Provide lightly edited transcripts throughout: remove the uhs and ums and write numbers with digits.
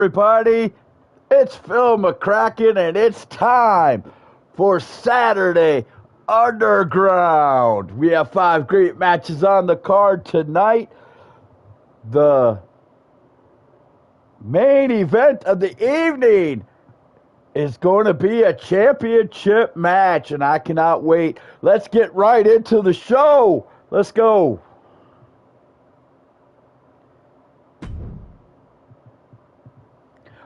Everybody, it's Phil McCracken, and it's time for Saturday Underground. We have 5 great matches on the card tonight. The main event of the evening is going to be a championship match, and I cannot wait. Let's get right into the show. Let's go.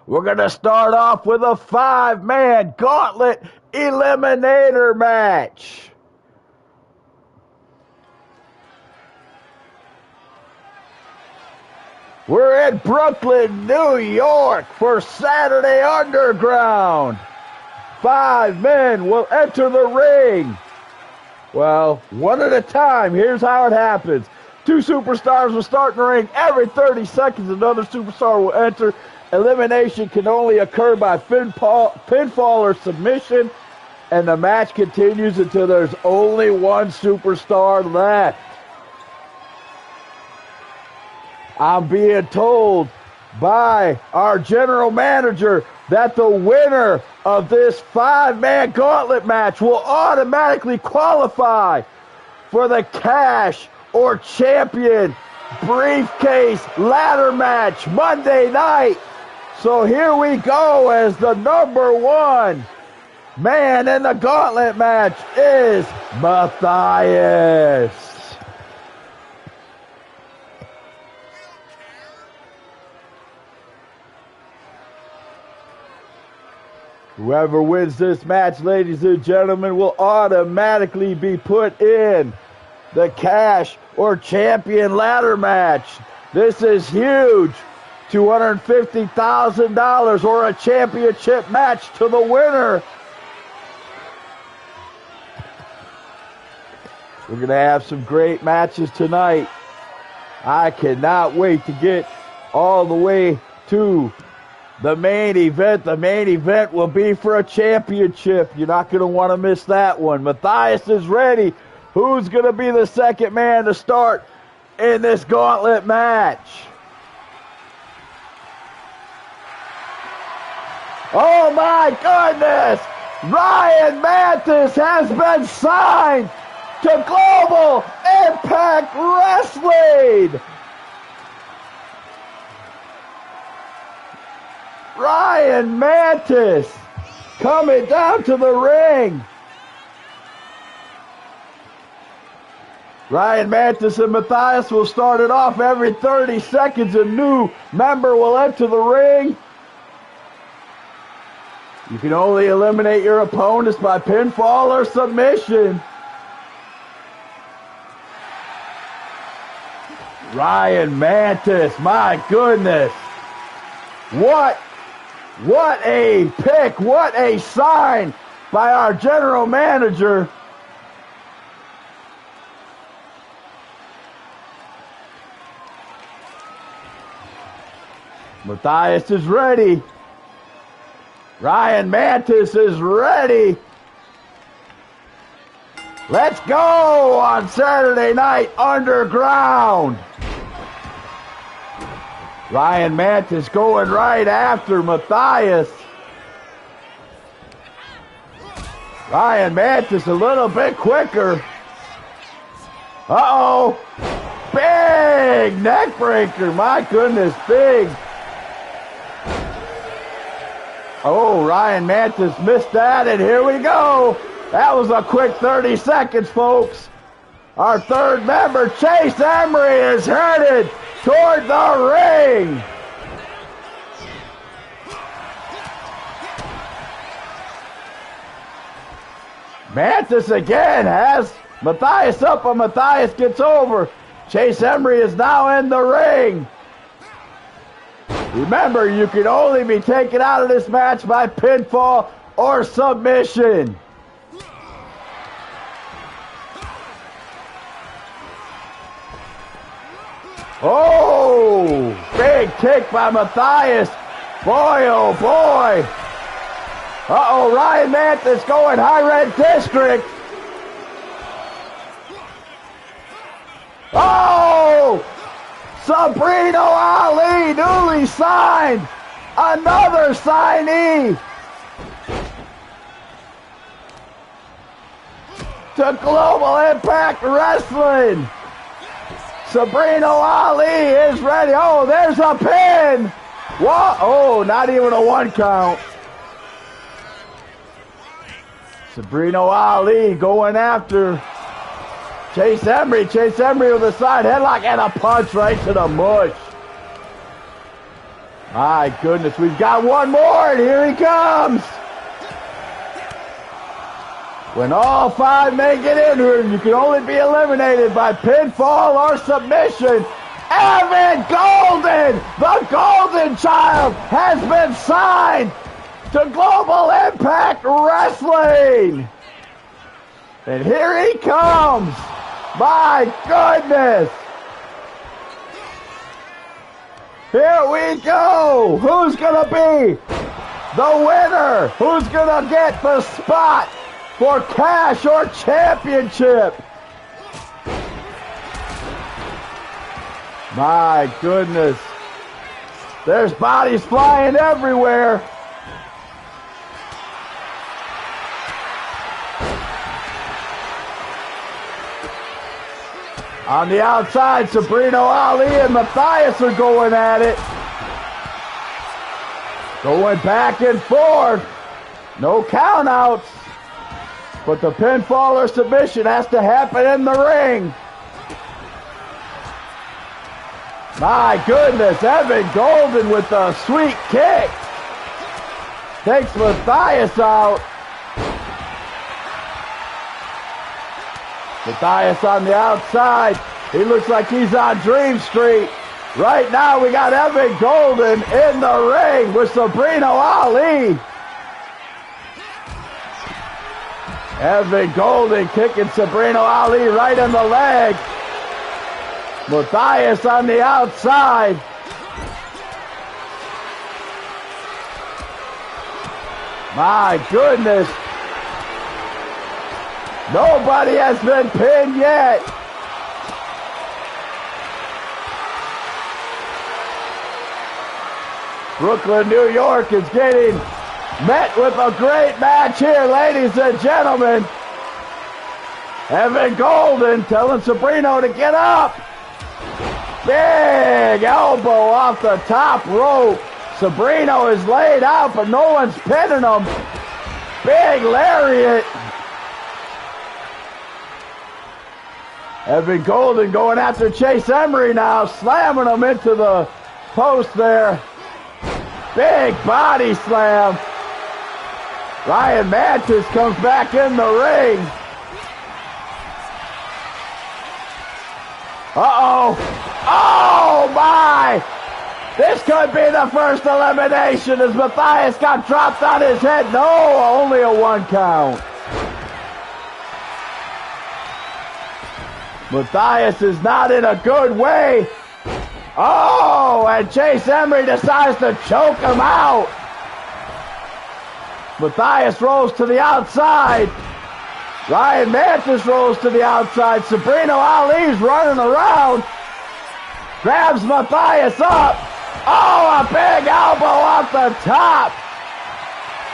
We're going to start off with a 5-man gauntlet eliminator match. We're in Brooklyn, New York for Saturday Underground. 5 men will enter the ring. Well, one at a time. Here's how it happens. 2 superstars will start in the ring. Every 30 seconds, another superstar will enter. Elimination can only occur by pinfall or submission, and the match continues until there's only one superstar left. I'm being told by our general manager that the winner of this 5-man gauntlet match will automatically qualify for the cash or champion briefcase ladder match Monday night. So here we go, as the number 1 man in the gauntlet match is Matthias. Whoever wins this match, ladies and gentlemen, will automatically be put in the cash or champion ladder match. This is huge. $250,000 or a championship match to the winner. We're going to have some great matches tonight. I cannot wait to get all the way to the main event. The main event will be for a championship. You're not going to want to miss that one. Matthias is ready. Who's going to be the second man to start in this gauntlet match? Oh my goodness! Ryan Mantis has been signed to Global Impact Wrestling! Ryan Mantis coming down to the ring. Ryan Mantis and Matthias will start it off. Every 30 seconds, a new member will enter the ring. You can only eliminate your opponents by pinfall or submission. Ryan Mantis, my goodness. What a pick, what a sign by our general manager. Matthias is ready. Ryan Mantis is ready. Let's go on Saturday Night Underground. Ryan Mantis going right after Matthias. Ryan Mantis a little bit quicker. Uh-oh. Big neck breaker. My goodness, big. Oh, Ryan Mantis missed that, and here we go. That was a quick 30 seconds, folks. Our third member, Chase Emery, is headed toward the ring. Mantis again has Matthias up, but Matthias gets over. Chase Emery is now in the ring. Remember, you can only be taken out of this match by pinfall or submission. Oh, big kick by Matthias. Boy, oh boy. Uh-oh, Ryan Mantis going high red district. Oh! Sabrino Ali, newly signed Another signee to Global Impact Wrestling. Sabrina Ali is ready. Oh, there's a pin. What? Oh, not even a 1 count. Sabrina Ali going after Chase Emery. Chase Emery with a side headlock and a punch right to the mush. My goodness, we've got one more, and here he comes. When all 5 men get in here, you can only be eliminated by pinfall or submission. Evan Golden, the Golden Child, has been signed to Global Impact Wrestling. And here he comes. My goodness. Here we go. Who's going to be the winner? Who's going to get the spot for cash or championship? My goodness. There's bodies flying everywhere. On the outside, Sabrina Ali and Matthias are going at it. Going back and forth. No countouts. But the pinfall or submission has to happen in the ring. My goodness, Evan Golden with a sweet kick. Takes Matthias out. Matthias on the outside. He looks like he's on Dream Street. Right now we got Evan Golden in the ring with Sabrina Ali. Evan Golden kicking Sabrina Ali right in the leg. Matthias on the outside. My goodness. Nobody has been pinned yet. Brooklyn, New York is getting met with a great match here, ladies and gentlemen. Evan Golden telling Sabrina to get up. Big elbow off the top rope. Sabrina is laid out, but no one's pinning him. Big lariat. Evan Golden going after Chase Emery now, slamming him into the post there. Big body slam. Ryan Mantis comes back in the ring. Uh-oh. Oh, my. This could be the first elimination as Matthias got dropped on his head. No, only a 1 count. Matthias is not in a good way. Oh, and Chase Emery decides to choke him out. Matthias rolls to the outside. Ryan Mantis rolls to the outside. Sabrina Ali's running around. Grabs Matthias up. Oh, a big elbow off the top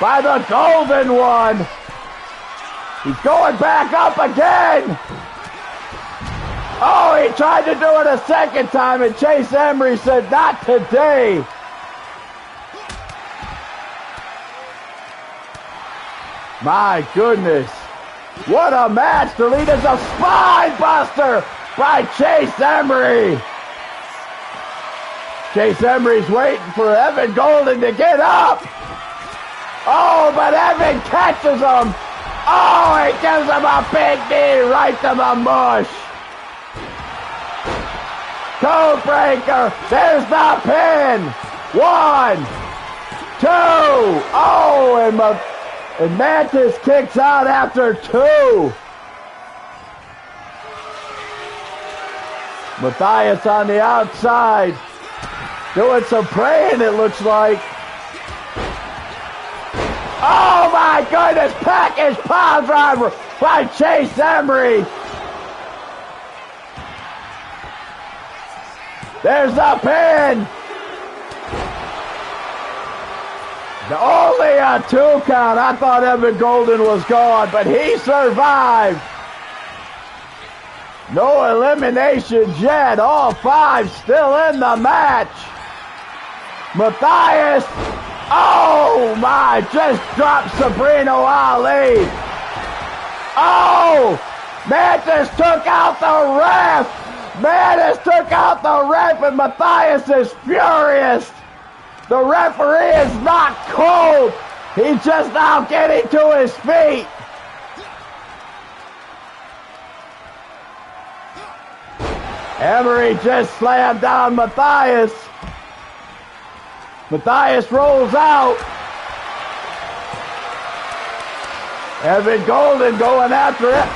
by the Golden One. He's going back up again. Oh, he tried to do it a second time, and Chase Emery said, not today. My goodness. What a match. The lead is a spine buster by Chase Emery. Chase Emery's waiting for Evan Golden to get up. Oh, but Evan catches him. Oh, he gives him a big knee right to the mush. Code breaker. There's the pin. 1, 2. Oh, and Mantis kicks out after 2. Matthias on the outside. Doing some praying, it looks like. Oh, my goodness. Package pile driver by Chase Emery. There's the pin. Only a 2 count. I thought Evan Golden was gone, but he survived. No eliminations yet. All 5 still in the match. Matthias, oh my, just dropped Sabrina Ali. Oh, Mantis took out the ref. Mantis took out the ref, and Matthias is furious. The referee is not cold. He's just now getting to his feet. Emery just slammed down Matthias. Matthias rolls out. Evan Golden going after it.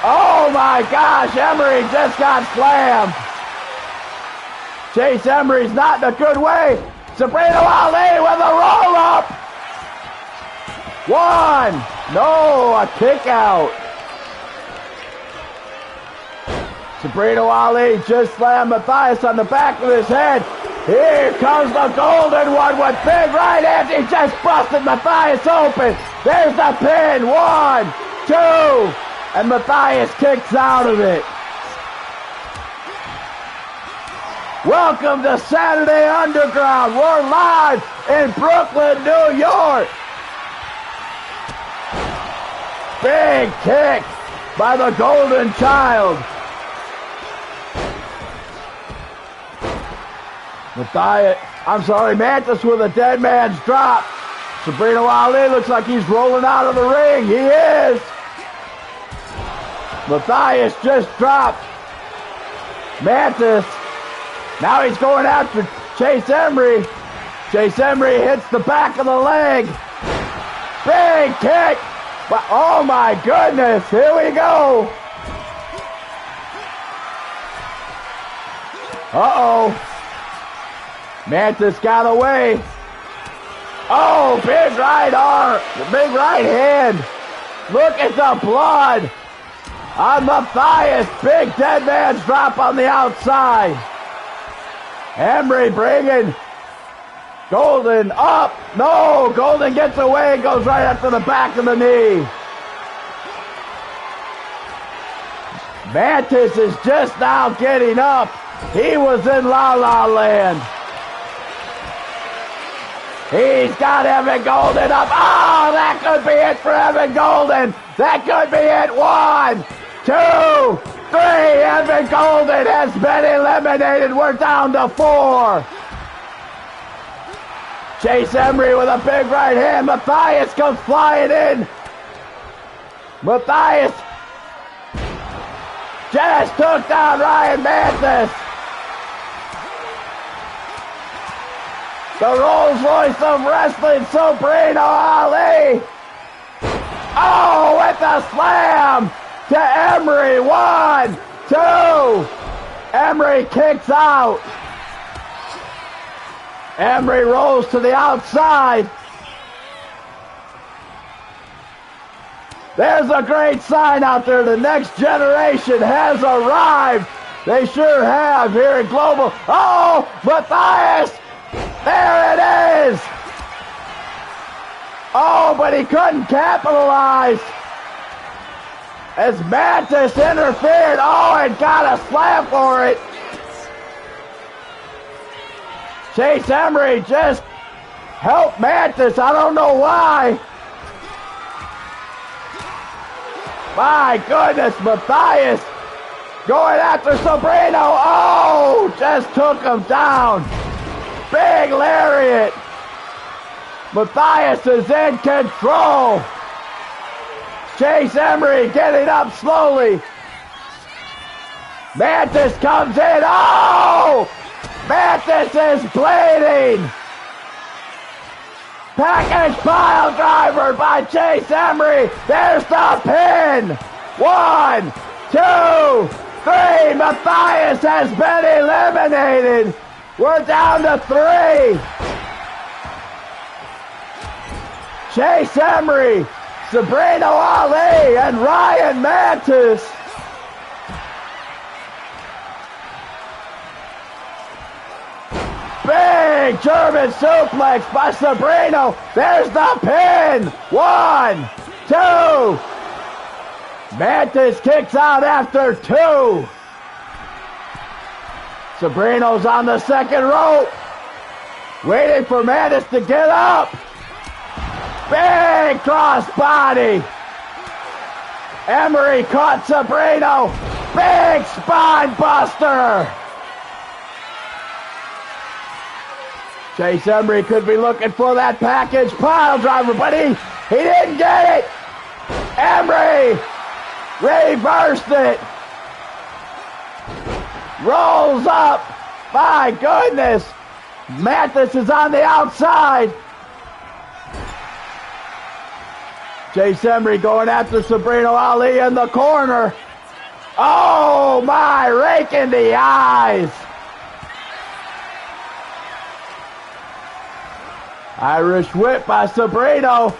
Oh my gosh, Emery just got slammed. Chase Emery's not in a good way. Sabrina Ali with a roll-up. 1. No, a kick out. Sabrina Ali just slammed Matthias on the back of his head. Here comes the Golden One with big right hands. He just busted Matthias open. There's the pin. 1, 2. And Matthias kicks out of it. Welcome to Saturday Underground. We're live in Brooklyn, New York. Big kick by the Golden Child. Mantis with a dead man's drop. Sabrina Ali looks like he's rolling out of the ring. He is. Matthias just dropped Mantis. Now he's going after Chase Emery. Chase Emery hits the back of the leg. Big kick. But, oh my goodness, here we go. Uh-oh. Mantis got away. Oh, big right arm, big right hand. Look at the blood on Matthias. Big dead man's drop on the outside. Emery bringing Golden up. No, Golden gets away and goes right after the back of the knee. Mantis is just now getting up. He was in La La Land. He's got Evan Golden up. Oh, that could be it for Evan Golden. That could be it. 1, 2, 3. Evan Golden has been eliminated. We're down to 4. Chase Emery with a big right hand. Matthias comes flying in. Matthias just took down Ryan Mantis. The Rolls Royce of wrestling, Sabrina Ali. Oh, with a slam to Emery. 1, 2. Emery kicks out. Emery rolls to the outside. There's a great sign out there. The next generation has arrived. They sure have here in Global. Oh, Matthias. There it is. Oh, but he couldn't capitalize as Mantis interfered. Oh, and got a slam for it. Chase Emery just helped Mantis. I don't know why. My goodness, Matthias going after Sabrina. Oh, just took him down. Big lariat. Matthias is in control. Chase Emery getting up slowly. Mantis comes in. Oh! Mantis is bleeding. Package pile driver by Chase Emery. There's the pin. 1, 2, 3. Matthias has been eliminated. We're down to 3. Chase Emery, Sabrina Ali, and Ryan Mantis. Big German suplex by Sabrino. There's the pin. 1, 2. Mantis kicks out after 2. Sabrino's on the second rope. Waiting for Mantis to get up. Big crossbody. Emery caught Sabrino. Big spine buster. Chase Emery could be looking for that package pile driver, but he didn't get it. Emery reversed it. Rolls up. My goodness. Mantis is on the outside. Chase Emery going after Sabrino Ali in the corner. Oh my, rake in the eyes. Irish whip by Sabrino.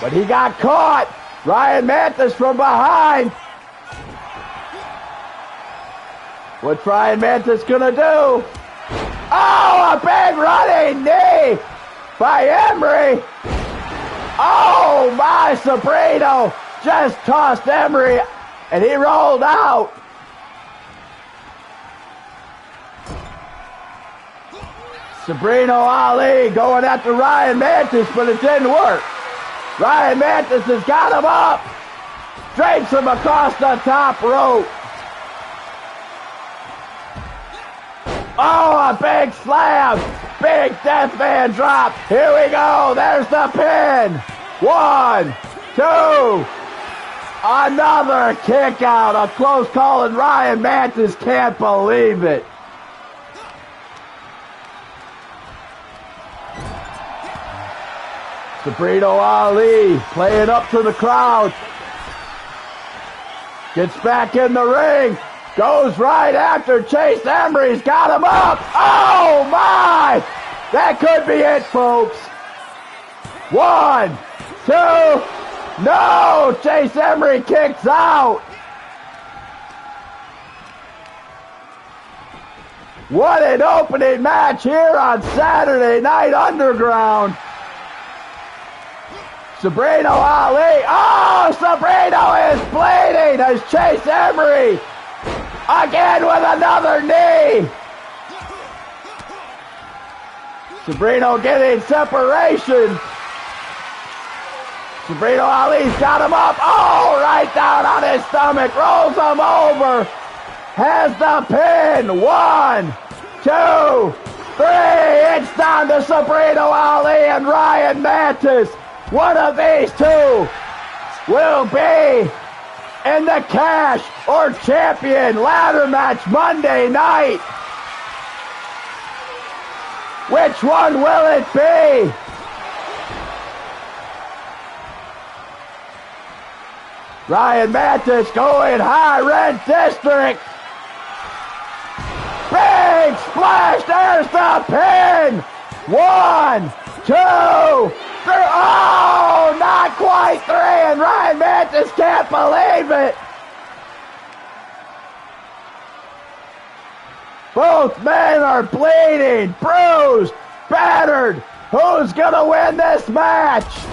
But he got caught. Ryan Mantis from behind. What's Ryan Mantis gonna do? Oh, a big running knee by Emery. Oh my, Sabrino just tossed Emery and he rolled out. Sabrino Ali going after Ryan Mantis, but it didn't work. Ryan Mantis has got him up. Drapes him across the top rope. Oh, a big slam. Big deathman drop. Here we go. There's the pin. 1, 2. Another kick out. A close call, and Ryan Mantis can't believe it. Sabrino Ali playing up to the crowd. Gets back in the ring. Goes right after Chase Emery's got him up. Oh my! That could be it, folks. 1, 2. No! Chase Emery kicks out. What an opening match here on Saturday Night Underground. Sabrino Ali. Oh, Sabrino is bleeding as Chase Emery again with another knee. Sabrino getting separation. Sabrino Ali's got him up. Oh, right down on his stomach. Rolls him over. Has the pin. 1, 2, 3. It's down to Sabrino Ali and Ryan Mantis. One of these two will be in the Cash or Champion ladder match Monday night. Which one will it be? Ryan Mantis going high, red district. Big splash, there's the pin. 1, 2, 3. Oh, not quite 3, and Ryan Mantis can't believe it. Both men are bleeding, bruised, battered. Who's gonna win this match?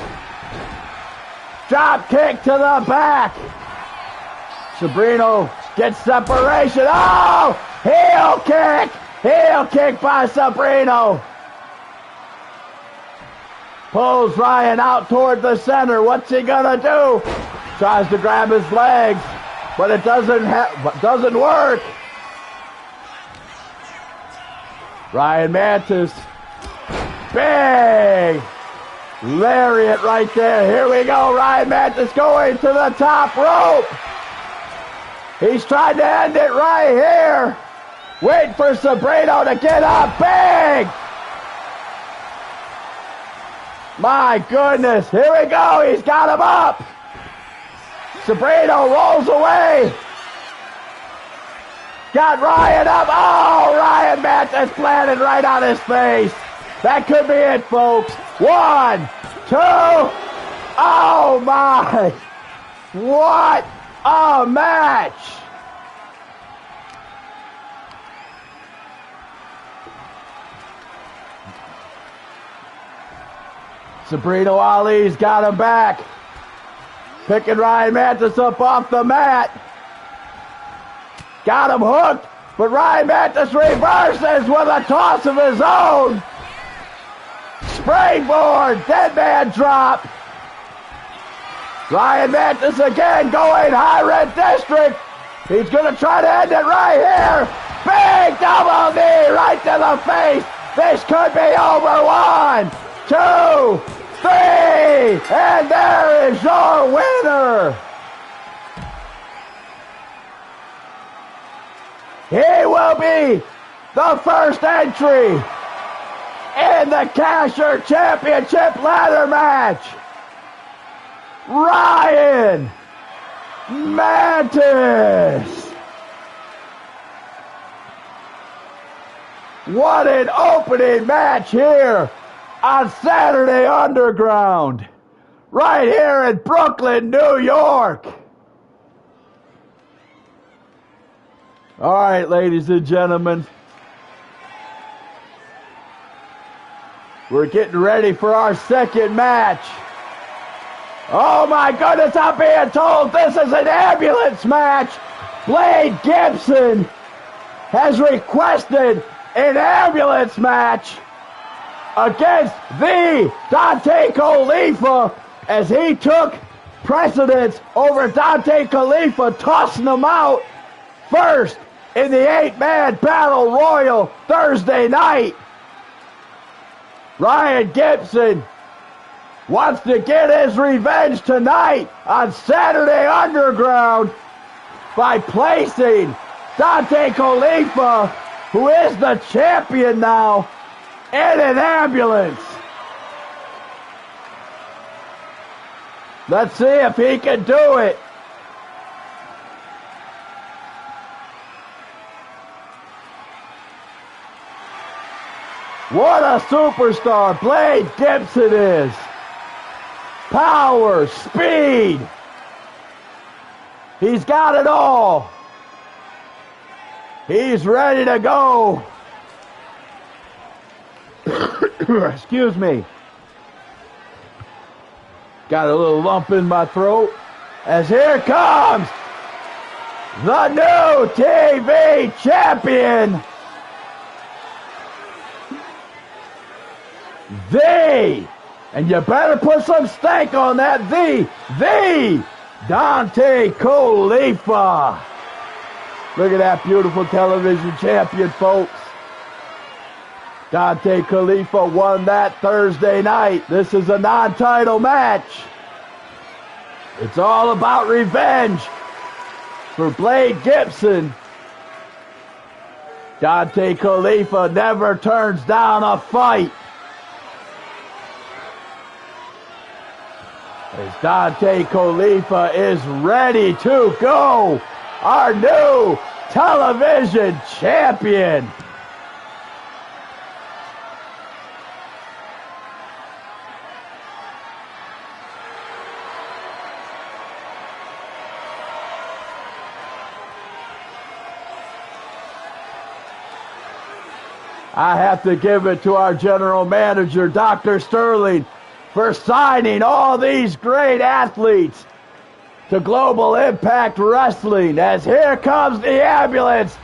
Drop kick to the back. Sabrino gets separation. Oh, heel kick. Heel kick by Sabrino. Pulls Ryan out toward the center. What's he gonna do? Tries to grab his legs, but it doesn't work. Ryan Mantis, big lariat right there. Here we go. Ryan Mantis going to the top rope. He's trying to end it right here. Wait for Sabrino to get up. Big. My goodness. Here we go. He's got him up. Sabrino rolls away. Got Ryan up. Oh, Ryan Mantis planted right on his face. That could be it, folks. 1, 2. Oh, my. What a match. Sabrina Ali's got him back. Picking Ryan Mantis up off the mat. Got him hooked, but Ryan Mantis reverses with a toss of his own. Springboard, dead man drop. Ryan Mantis again going high red district. He's going to try to end it right here. Big double knee right to the face. This could be over. 1, 2, 3. And there is your winner. He will be the first entry in the Casher Championship ladder match. Ryan Mantis. What an opening match here on Saturday Underground, right here in Brooklyn, New York. All right, ladies and gentlemen, we're getting ready for our second match. Oh my goodness, I'm being told this is an ambulance match. Blade Gibson has requested an ambulance match against the Dante Khalifa as he took precedence over Dante Khalifa, tossing him out first in the 8-man battle royal Thursday night. Ryan Gibson wants to get his revenge tonight on Saturday Underground by placing Dante Khalifa, who is the champion now, in an ambulance. Let's see if he can do it. What a superstar Blade Gibson is. Power, speed. He's got it all. He's ready to go. Excuse me. Got a little lump in my throat. As here comes the new TV champion. And you better put some stank on that, the Dante Khalifa. Look at that beautiful television champion, folks. Dante Khalifa won that Thursday night. This is a non-title match. It's all about revenge for Blade Gibson. Dante Khalifa never turns down a fight. As Dante Khalifa is ready to go, our new television champion. I have to give it to our general manager, Dr. Sterling, for signing all these great athletes to Global Impact Wrestling, as here comes the ambulance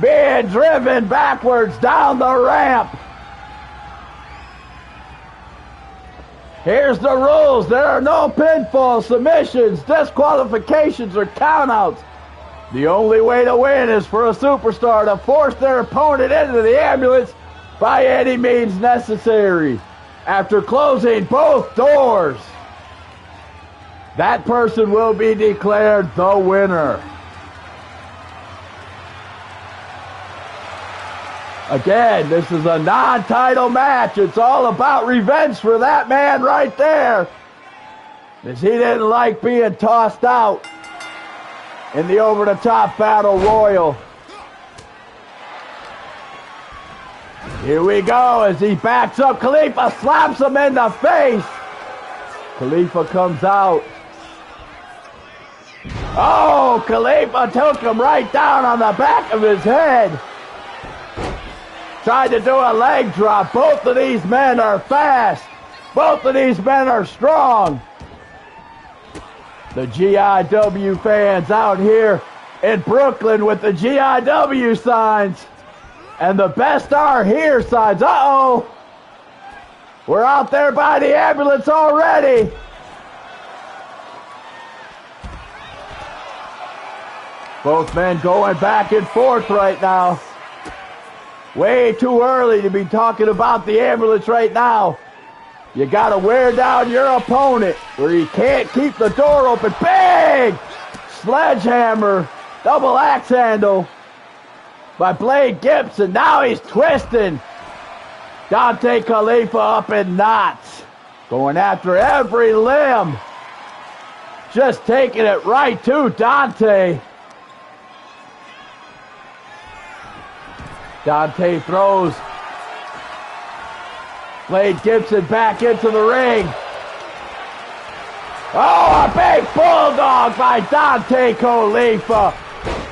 being driven backwards down the ramp. Here's the rules. There are no pinfall, submissions, disqualifications, or countouts. The only way to win is for a superstar to force their opponent into the ambulance by any means necessary. After closing both doors, that person will be declared the winner. Again, this is a non-title match. It's all about revenge for that man right there, as he didn't like being tossed out in the over-the-top battle royal. Here we go as he backs up. Khalifa slaps him in the face. Khalifa comes out. Oh, Khalifa took him right down on the back of his head. Tried to do a leg drop. Both of these men are fast. Both of these men are strong. The GIW fans out here in Brooklyn with the GIW signs and the Best Are Here signs. Uh-oh. We're out there by the ambulance already. Both men going back and forth right now. Way too early to be talking about the ambulance right now. You got to wear down your opponent where he can't keep the door open. Big sledgehammer, double axe handle by Blade Gibson. Now he's twisting Dante Khalifa up in knots. Going after every limb. Just taking it right to Dante. Dante throws Blade Gibson back into the ring. Oh, a big bulldog by Dante Khalifa.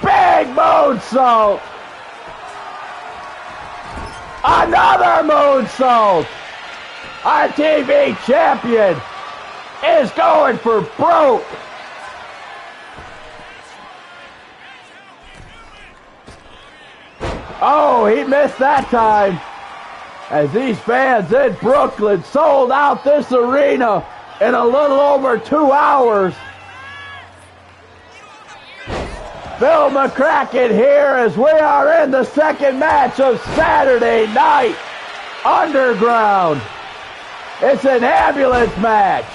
Big moonsault. Another moonsault. Our TV champion is going for broke. Oh, he missed that time. As these fans in Brooklyn sold out this arena in a little over 2 hours. Bill McCracken here as we are in the second match of Saturday Night Underground. It's an ambulance match.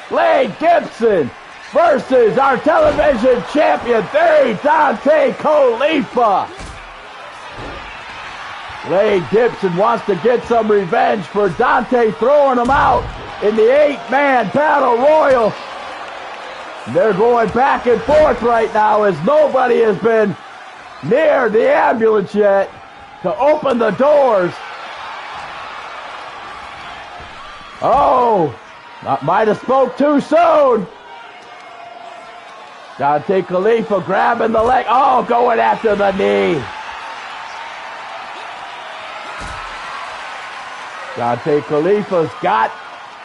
Blade Gibson versus our television champion, Dante Khalifa. Blade Gibson wants to get some revenge for Dante throwing him out in the 8-man battle royal. They're going back and forth right now as nobody has been near the ambulance yet to open the doors. Oh, might have spoke too soon. Dante Khalifa grabbing the leg. Oh, going after the knee. Dante Khalifa's got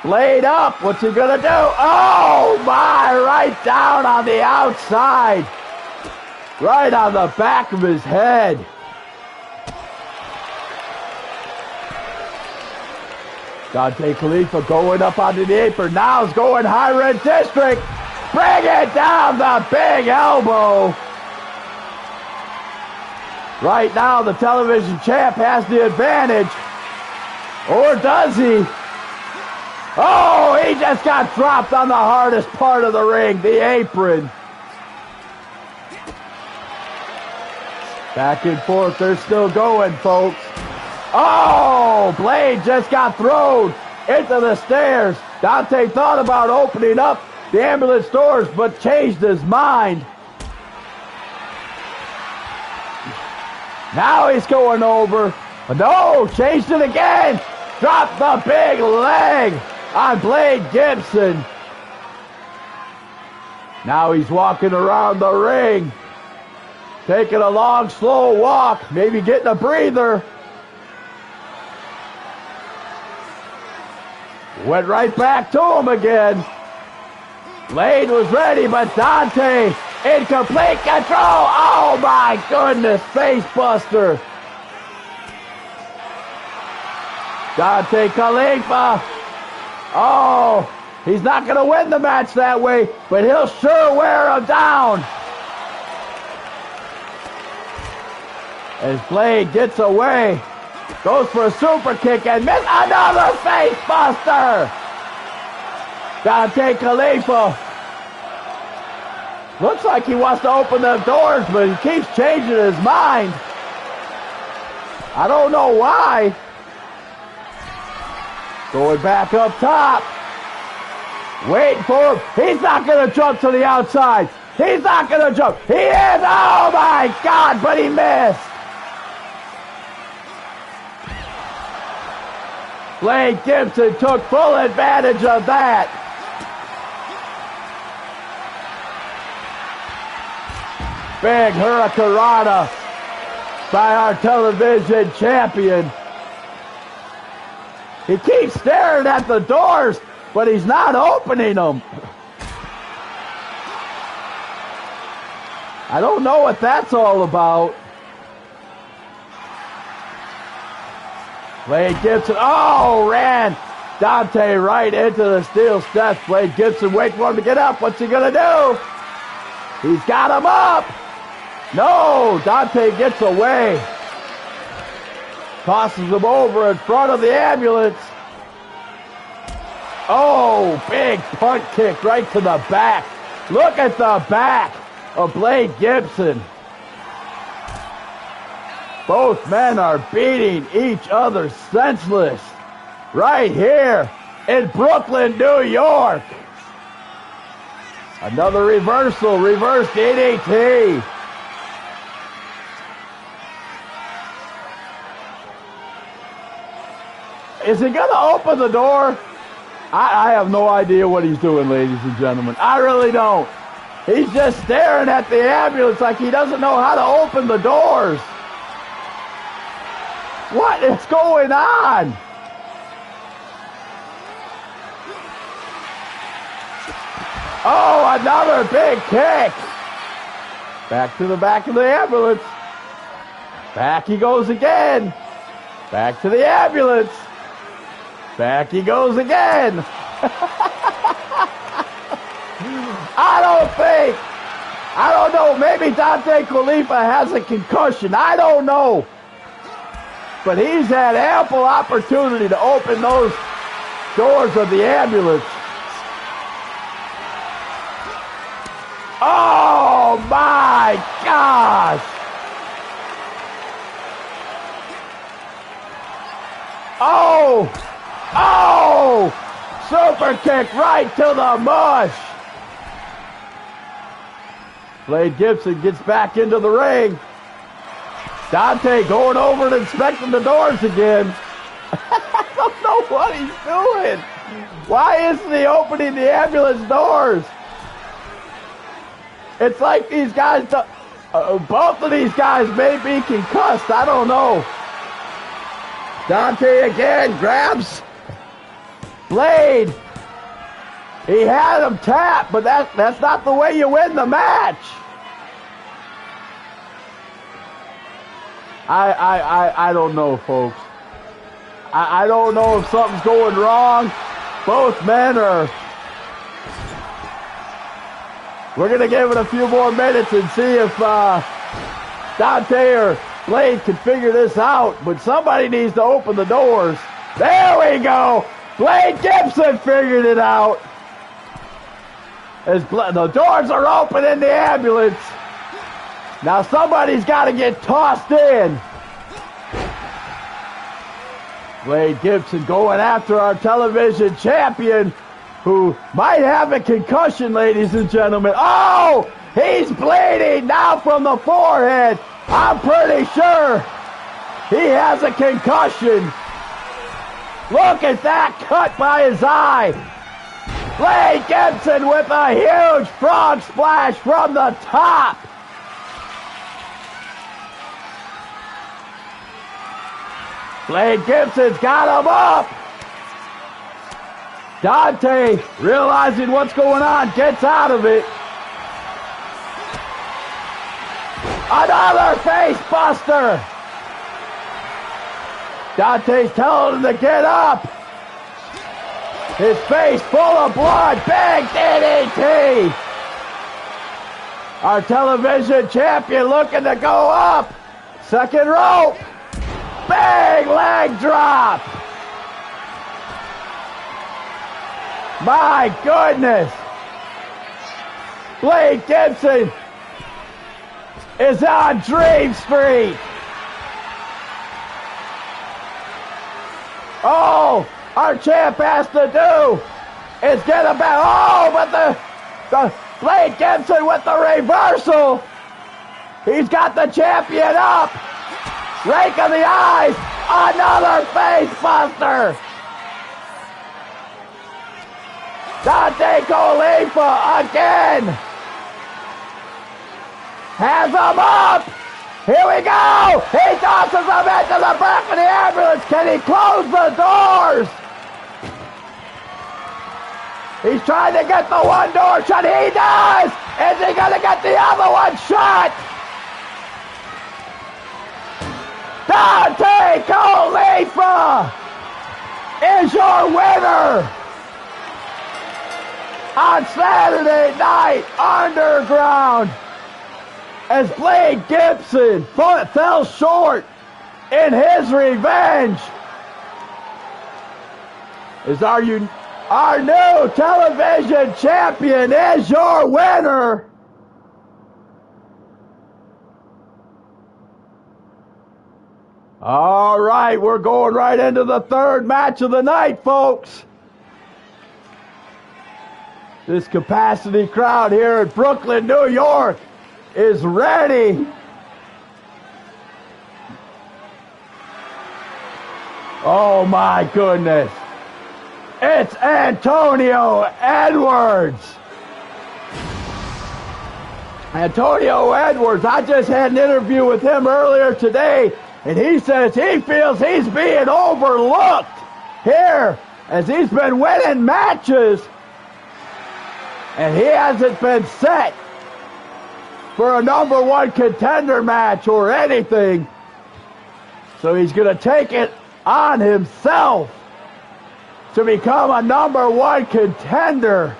Blade up. What's he gonna do? Oh my, right down on the outside. Right on the back of his head. Dante Khalifa going up onto the apron. Now he's going high red district. Bring it down, the big elbow. Right now the television champ has the advantage. Or does he? Oh, he just got dropped on the hardest part of the ring, the apron. Back and forth, they're still going, folks. Oh, Blade just got thrown into the stairs. Dante thought about opening up the ambulance doors, but changed his mind. Now he's going over. No, changed it again. Dropped the big leg on Blade Gibson. Now he's walking around the ring. Taking a long, slow walk. Maybe getting a breather. Went right back to him again. Blade was ready, but Dante in complete control. Oh my goodness, face buster. Dante Khalifa. Oh, he's not going to win the match that way, but he'll sure wear him down. As Blade gets away, goes for a super kick and misses another face buster. Dante Khalifa. Looks like he wants to open the doors, but he keeps changing his mind. I don't know why. Going back up top. Waiting for him. He's not going to jump to the outside. He's not going to jump. He is. Oh, my God, but he missed. Blade Gibson took full advantage of that. Big Hurricanrana by our television champion. He keeps staring at the doors, but he's not opening them. I don't know what that's all about. Blade Gibson, ran Dante right into the steel steps. Blade Gibson, wait for him to get up. What's he gonna do? He's got him up. No, Dante gets away. Tosses him over in front of the ambulance. Oh, big punt kick right to the back. Look at the back of Blade Gibson. Both men are beating each other senseless right here in Brooklyn, New York. Another reversal, reverse DDT. Is he going to open the door? I have no idea what he's doing, ladies and gentlemen. I really don't. He's just staring at the ambulance like he doesn't know how to open the doors. What is going on? Oh, another big kick. Back to the back of the ambulance. Back he goes again. Back to the ambulance. Back he goes again. I don't know, maybe Dante Khalifa has a concussion. I don't know. But he's had ample opportunity to open those doors of the ambulance. Oh my gosh! Oh! Super kick right to the mush! Blade Gibson gets back into the ring. Dante going over and inspecting the doors again. I don't know what he's doing. Why isn't he opening the ambulance doors? It's like these guys, both of these guys may be concussed. I don't know. Dante again grabs Blade. He had him tapped, but that's not the way you win the match. I don't know, folks. I don't know if something's going wrong. Both men are... We're going to give it a few more minutes and see if Dante or Blade can figure this out. But somebody needs to open the doors. There we go. Blade Gibson figured it out. The doors are open in the ambulance. Now somebody's got to get tossed in. Blade Gibson going after our television champion, who might have a concussion, ladies and gentlemen. Oh, he's bleeding now from the forehead. I'm pretty sure he has a concussion. Look at that cut by his eye. Blade Gibson with a huge frog splash from the top. Blade Gibson's got him up. Dante, realizing what's going on, gets out of it. Another face buster. Dante's telling him to get up. His face full of blood. Big DDT. Our television champion looking to go up. Second rope. Big leg drop. My goodness. Blade Gibson is on Dream Street. Oh, our champ has to do is get him back. Oh, but the Blade Gibson with the reversal. He's got the champion up. Rake of the eyes. Another face buster. Dante Khalifa again. Has him up. Here we go! He tosses him into the back of the ambulance. Can he close the doors? He's trying to get the one door shut. He does! Is he going to get the other one shut? Dante Khalifa is your winner on Saturday Night Underground, as Blade Gibson fell short in his revenge. Is our new television champion is your winner. All right, we're going right into the third match of the night, folks. This capacity crowd here in Brooklyn, New York is ready. Oh my goodness. It's Antonio Edwards. Antonio Edwards, I just had an interview with him earlier today, and he says he feels he's being overlooked here as he's been winning matches and he hasn't been set for a number one contender match or anything. So he's going to take it on himself to become a number one contender.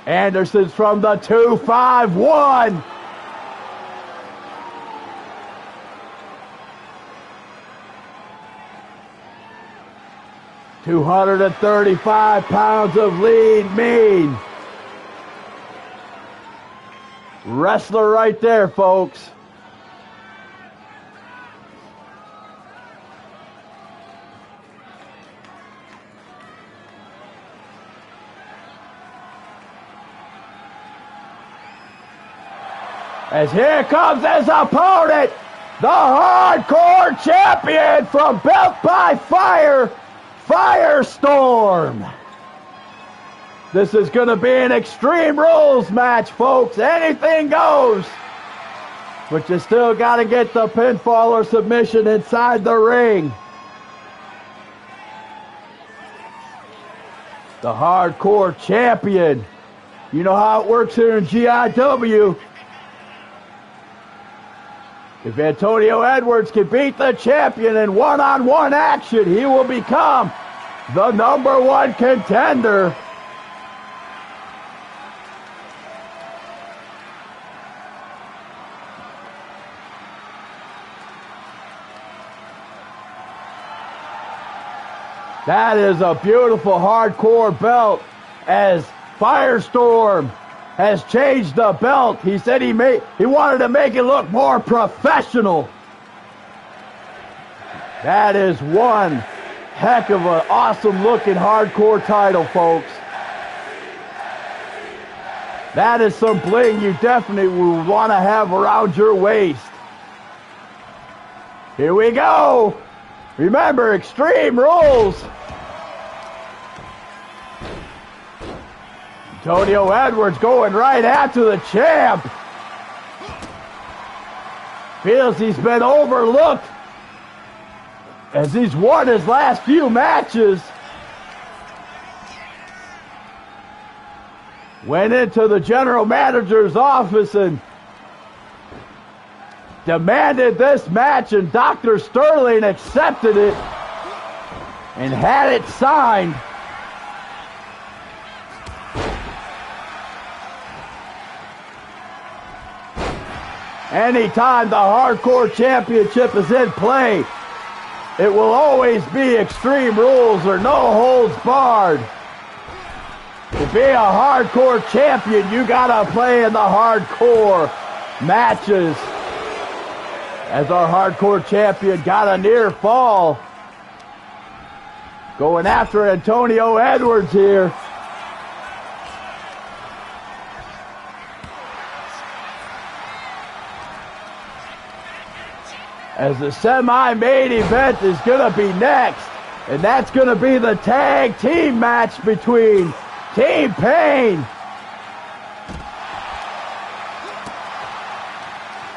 Anderson's from the 251. £235 of lean mean. Wrestler right there, folks. As here comes his opponent, the Hardcore Champion from Built by Fire, Firestorm. This is going to be an Extreme Rules match, folks. Anything goes. But you still got to get the pinfall or submission inside the ring. The Hardcore Champion. You know how it works here in GIW. If Antonio Edwards can beat the champion in one-on-one action, he will become the number one contender. That is a beautiful hardcore belt, as Firestorm has changed the belt. He said he wanted to make it look more professional. That is one heck of an awesome looking hardcore title, folks. That is some bling you definitely would want to have around your waist. Here we go. Remember, Extreme Rules. Antonio Edwards going right after the champ. Feels he's been overlooked as he's won his last few matches. Went into the general manager's office and demanded this match, and Dr. Sterling accepted it and had it signed. Anytime the Hardcore Championship is in play, it will always be Extreme Rules or no holds barred. To be a hardcore champion, you gotta play in the hardcore matches. As our hardcore champion got a near fall. Going after Antonio Edwards here. As the semi-main event is going to be next. And that's going to be the tag team match between Team Pain.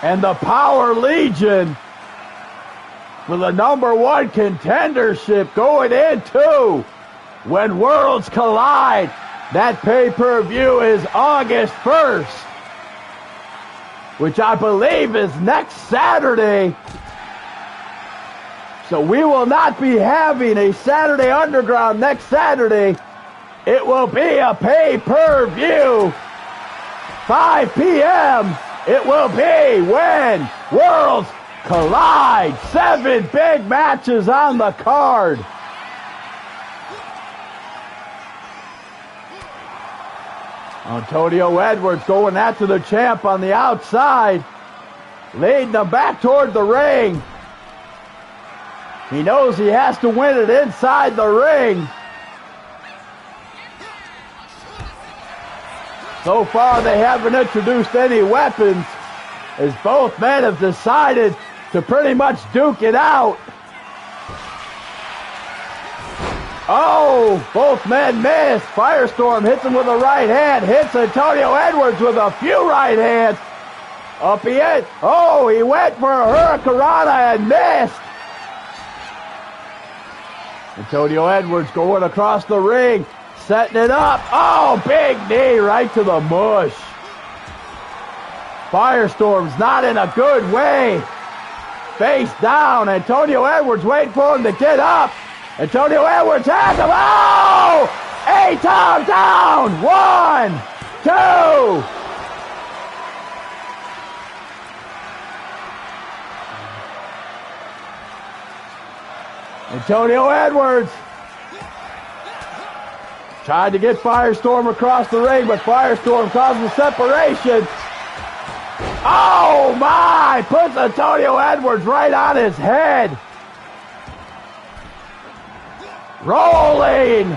And the Power Legion for the #1 contendership going into When Worlds Collide. That pay-per-view is August 1st, which I believe is next Saturday. So we will not be having a Saturday Underground next Saturday. It will be a pay-per-view. 5 p.m. It will be When Worlds Collide. 7 big matches on the card. Antonio Edwards going after the champ on the outside, leading him back toward the ring. He knows he has to win it inside the ring. So far, they haven't introduced any weapons, as both men have decided to pretty much duke it out. Oh, both men miss. Firestorm hits him with a right hand, hits Antonio Edwards with a few right hands. Up he is. Oh, he went for a hurricanrana and missed. Antonio Edwards going across the ring, setting it up. Oh, big knee right to the mush. Firestorm's not in a good way. Face down. Antonio Edwards waiting for him to get up. Antonio Edwards has him. Oh! A-Town down. 1, 2. Antonio Edwards tried to get Firestorm across the ring, but Firestorm causes separation. Oh my! Puts Antonio Edwards right on his head. Rolling.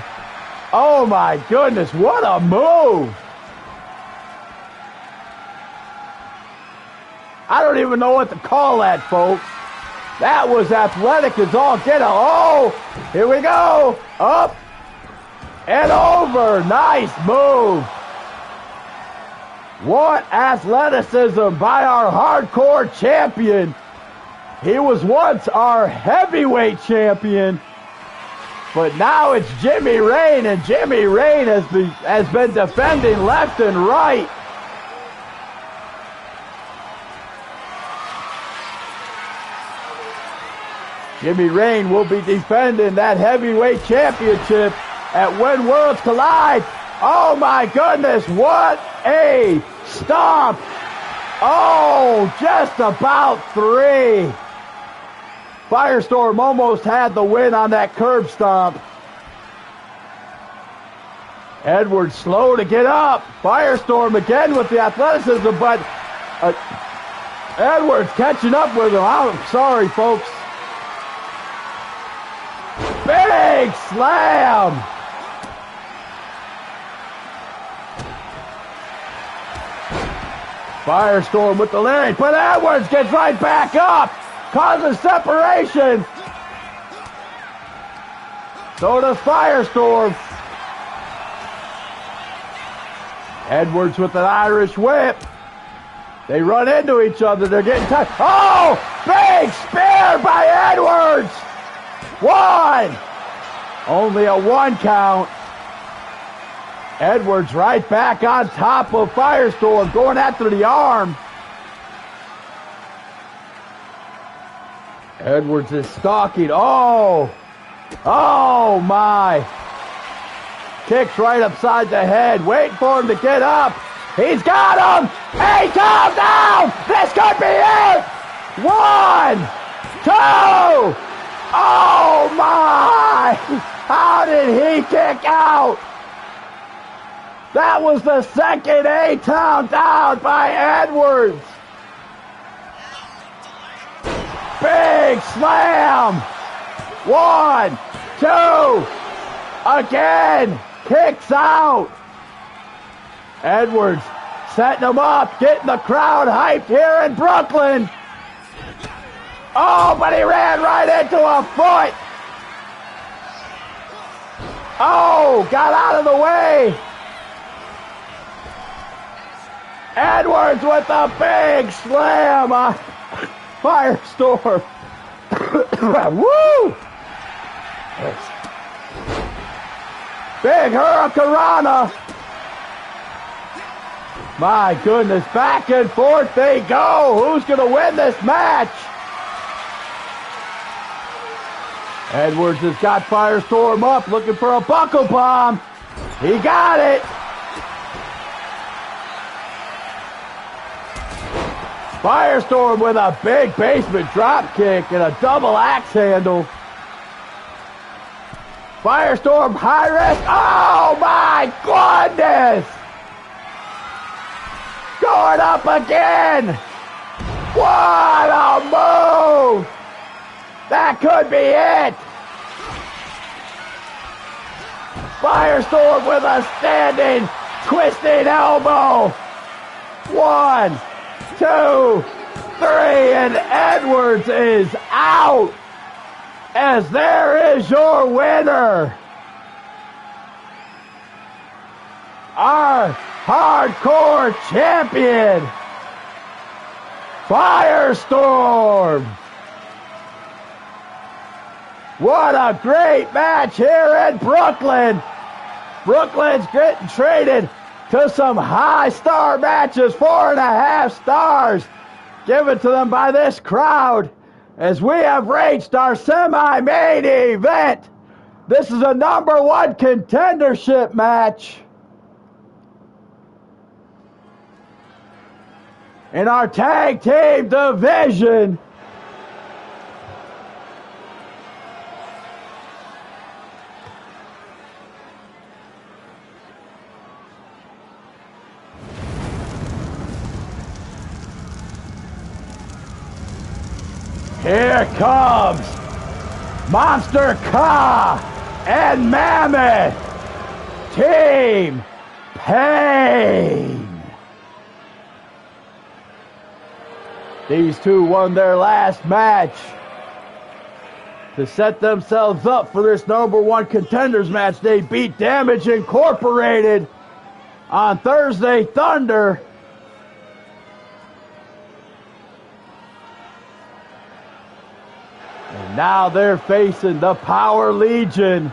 Oh my goodness, what a move. I don't even know what to call that, folks. That was athletic as all get out. Oh, here we go. Up and over. Nice move. What athleticism by our hardcore champion. He was once our heavyweight champion, but now it's Jimmy Rane, and Jimmy Rane has been defending left and right. Jimmy Rane will be defending that heavyweight championship at When Worlds Collide. Oh my goodness, what a stomp. Oh, just about 3. Firestorm almost had the win on that curb stomp. Edwards slow to get up. Firestorm again with the athleticism, but Edwards catching up with him. I'm sorry, folks. Big slam. Firestorm with the leg, but Edwards gets right back up, causes separation. So does Firestorm. Edwards with an Irish whip. They run into each other. They're getting tight. Oh, big spear by Edwards. 1. Only a 1 count. Edwards right back on top of Firestorm, going after the arm. Edwards is stalking. Oh my. Kicks right upside the head, waiting for him to get up. He's got him. A-Town down. This could be it. 1, 2. Oh my. How did he kick out? That was the second A-Town down by Edwards. Big slam. 1, 2. Again. Kicks out. Edwards setting him up, getting the crowd hyped here in Brooklyn. Oh, but he ran right into a foot. Oh, got out of the way. Edwards with a big slam on Firestorm. Woo! Big Hurricanrana. My goodness, back and forth they go. Who's going to win this match? Edwards has got Firestorm up, looking for a buckle bomb. He got it. Firestorm with a big basement drop kick and a double axe handle. Firestorm high risk. Oh my goodness! Going up again. What a move! That could be it. Firestorm with a standing, twisting elbow. 1, 2, 3, and Edwards is out. As there is your winner, our hardcore champion, Firestorm. What a great match here in Brooklyn. Brooklyn's getting traded to some high star matches, 4.5 stars given to them by this crowd. As we have reached our semi-main event, this is a #1 contendership match. In our tag team division, here comes Monster Ka and Mammoth Team Pain. These two won their last match to set themselves up for this #1 contenders match. They beat Damage Incorporated on Thursday Thunder. And now they're facing the Power Legion.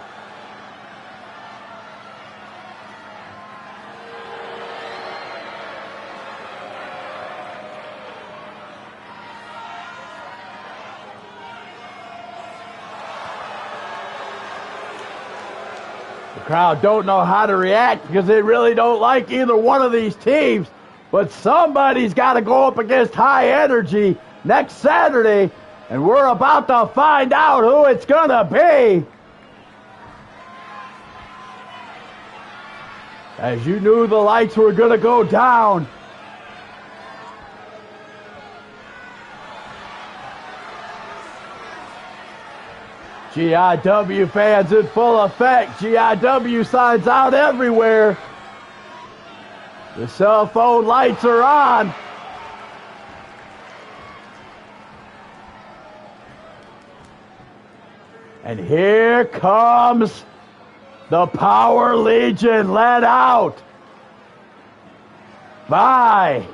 The crowd don't know how to react because they really don't like either one of these teams. But somebody's got to go up against High Energy next Saturday. And we're about to find out who it's gonna be. As you knew the lights were gonna go down. GIW fans in full effect. GIW signs out everywhere. The cell phone lights are on. And here comes the Power Legion, led out by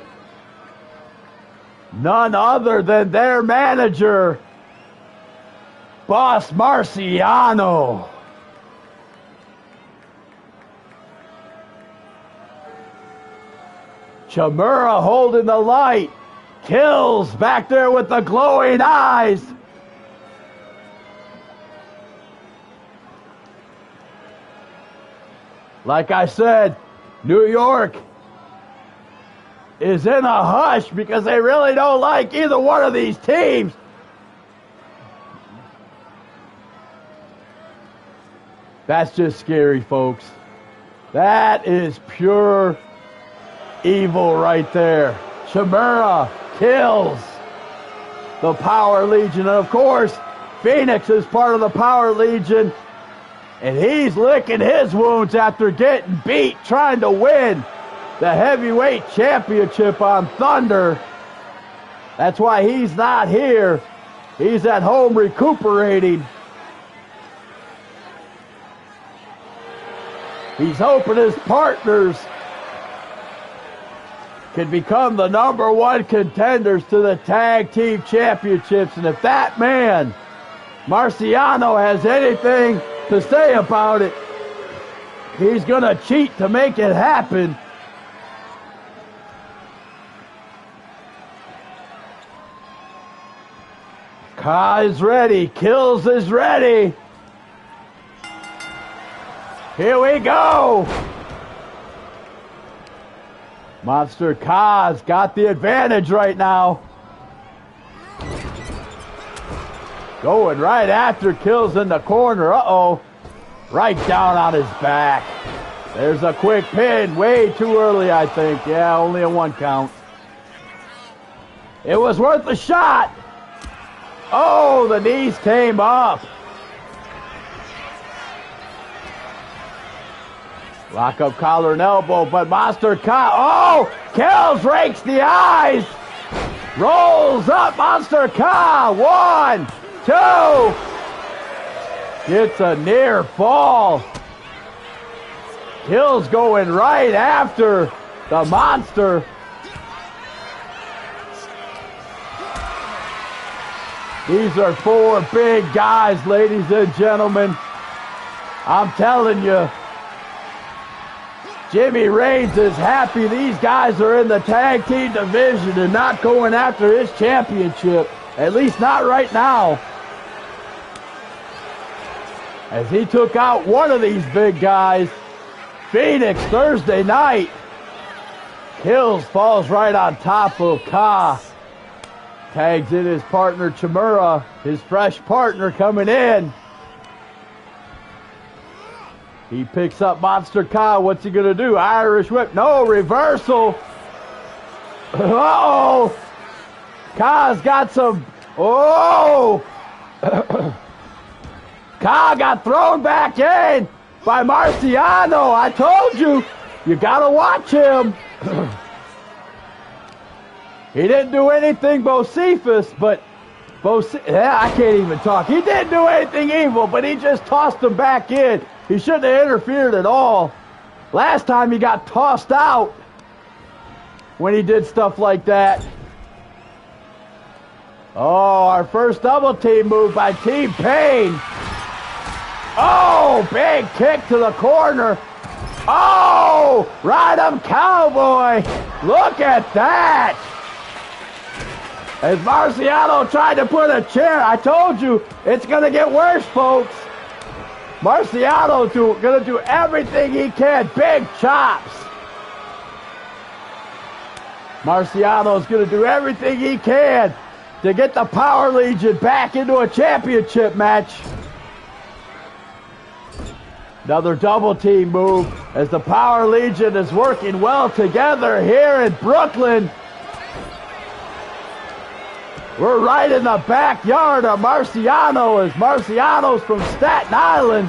none other than their manager, Boss Marciano. Chimera holding the light. Kills back there with the glowing eyes. Like I said, New York is in a hush because they really don't like either one of these teams. That's just scary, folks. That is pure evil right there. Chimera kills the Power Legion. And of course, Phoenix is part of the Power Legion. And he's licking his wounds after getting beat trying to win the heavyweight championship on Thunder. That's why he's not here. He's at home recuperating. He's hoping his partners can become the #1 contenders to the tag team championships. And if that man, Marciano, has anything to say about it, he's going to cheat to make it happen. Ka is ready. Kills is ready. Here we go. Monster Ka's got the advantage right now. Going right after Kills in the corner. Uh-oh. Right down on his back. There's a quick pin. Way too early, I think. Yeah, only a 1 count. It was worth a shot. Oh, the knees came up. Lock up collar and elbow, but Monster Ka, oh, Kills rakes the eyes. Rolls up Monster Ka. 1, 2. Gets a near fall. Kills going right after the monster. These are 4 big guys, ladies and gentlemen. I'm telling you, Jimmy Reigns is happy these guys are in the tag team division and not going after his championship. At least not right now. As he took out one of these big guys, Phoenix, Thursday night. Kills falls right on top of Ka. Tags in his partner Chimura, his fresh partner coming in. He picks up Monster Ka. What's he gonna do? Irish whip. No, reversal. Uh-oh. Ka's got some. Oh. Ka got thrown back in by Marciano. I told you, you gotta watch him. He didn't do anything Bocephus, but I can't even talk. He didn't do anything evil, but he just tossed him back in. He shouldn't have interfered at all. Last time he got tossed out when he did stuff like that. Oh, our first double team move by Team Pain. Oh, big kick to the corner. Oh, ride 'em cowboy. Look at that. As Marciano tried to put a chair, I told you, it's going to get worse, folks. Marciano's going to do everything he can. Big chops. Marciano's going to do everything he can to get the Power Legion back into a championship match. Another double team move as the Power Legion is working well together here in Brooklyn. We're right in the backyard of Marciano, as Marciano's from Staten Island.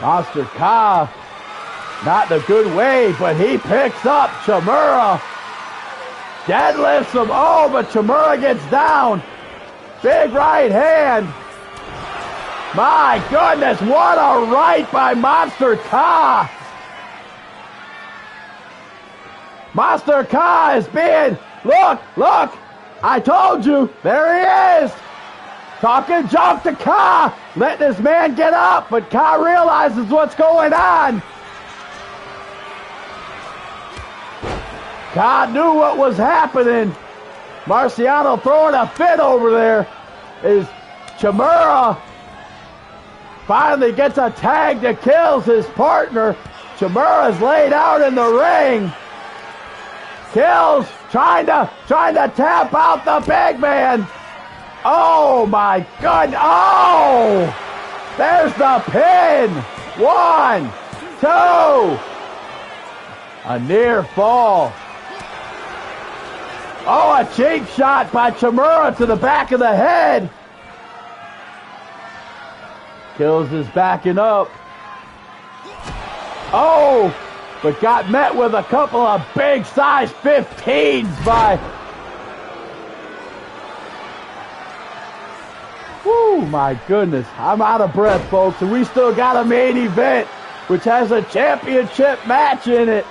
Monster Ka, not in a good way, but he picks up Chimura. Deadlifts him. Oh, but Chimura gets down. Big right hand. My goodness, what a right by Monster Ka. Monster Ka is being, look, I told you, there he is. Talking junk to Ka, letting this man get up, but Ka realizes what's going on. Ka knew what was happening. Marciano throwing a fit over there. Is Chimura finally gets a tag that kills his partner. Chimura's laid out in the ring. Kills, trying to tap out the big man. Oh my God, oh! There's the pin. 1, 2. A near fall. Oh, a cheap shot by Chimura to the back of the head. Kills is backing up. Oh, but got met with a couple of big size 15s by my goodness. I'm out of breath, folks, and we still got a main event, which has a championship match in it.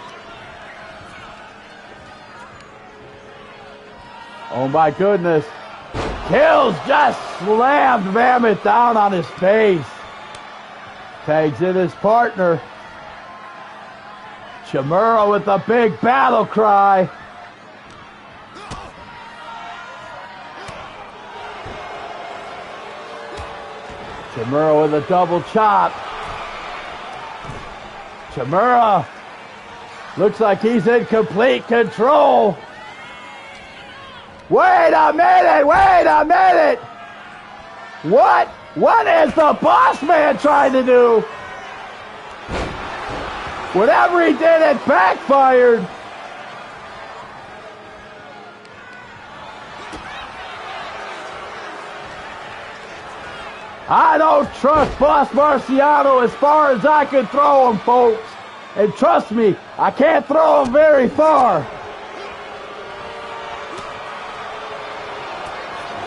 Oh, my goodness. Kills just slammed Mammoth down on his face. Tags in his partner. Chimera with a big battle cry. Chimera with a double chop. Chimera looks like he's in complete control. Wait a minute, wait a minute. What is the boss man trying to do? Whatever he did, it backfired. I don't trust Boss Marciano as far as I can throw him, folks. And trust me, I can't throw him very far.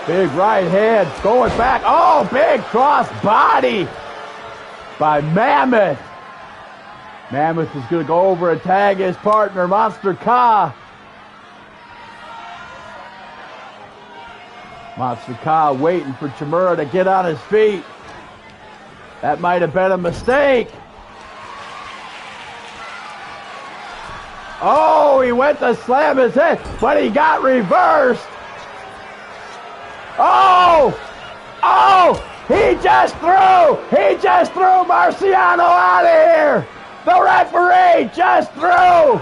Big right hand going back. Oh, big cross body by Mammoth. Mammoth is going to go over and tag his partner, Monster K. Monster K waiting for Chimera to get on his feet. That might have been a mistake. Oh, he went to slam his head, but he got reversed. Oh! Oh! He just threw Marciano out of here! The referee just threw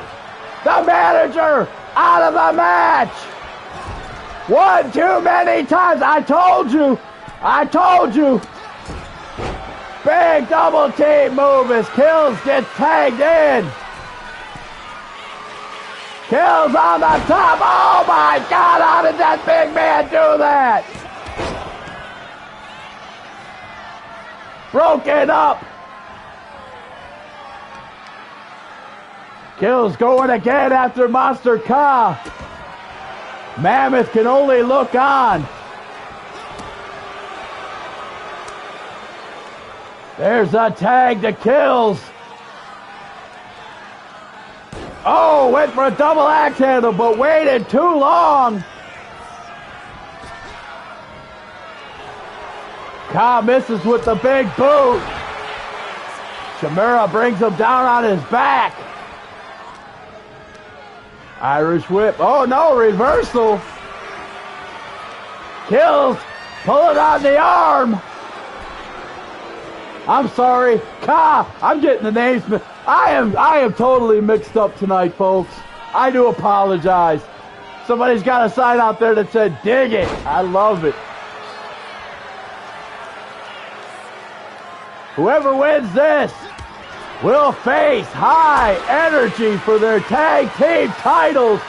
the manager out of the match! One too many times! I told you! Big double team move as Kills gets tagged in! Kills on the top. Oh my God, how did that big man do that? Broken up. Kills going again after Monster K. Mammoth can only look on. There's a tag to Kills. Oh, went for a double axe handle, but waited too long. K misses with the big boot. Chimera brings him down on his back. Irish whip. Oh, no, reversal. Kills. Pull it on the arm. I'm sorry. K. I'm getting the names. I am totally mixed up tonight, folks. I do apologize. Somebody's got a sign out there that said, dig it. I love it. Whoever wins this will face High Energy for their tag team titles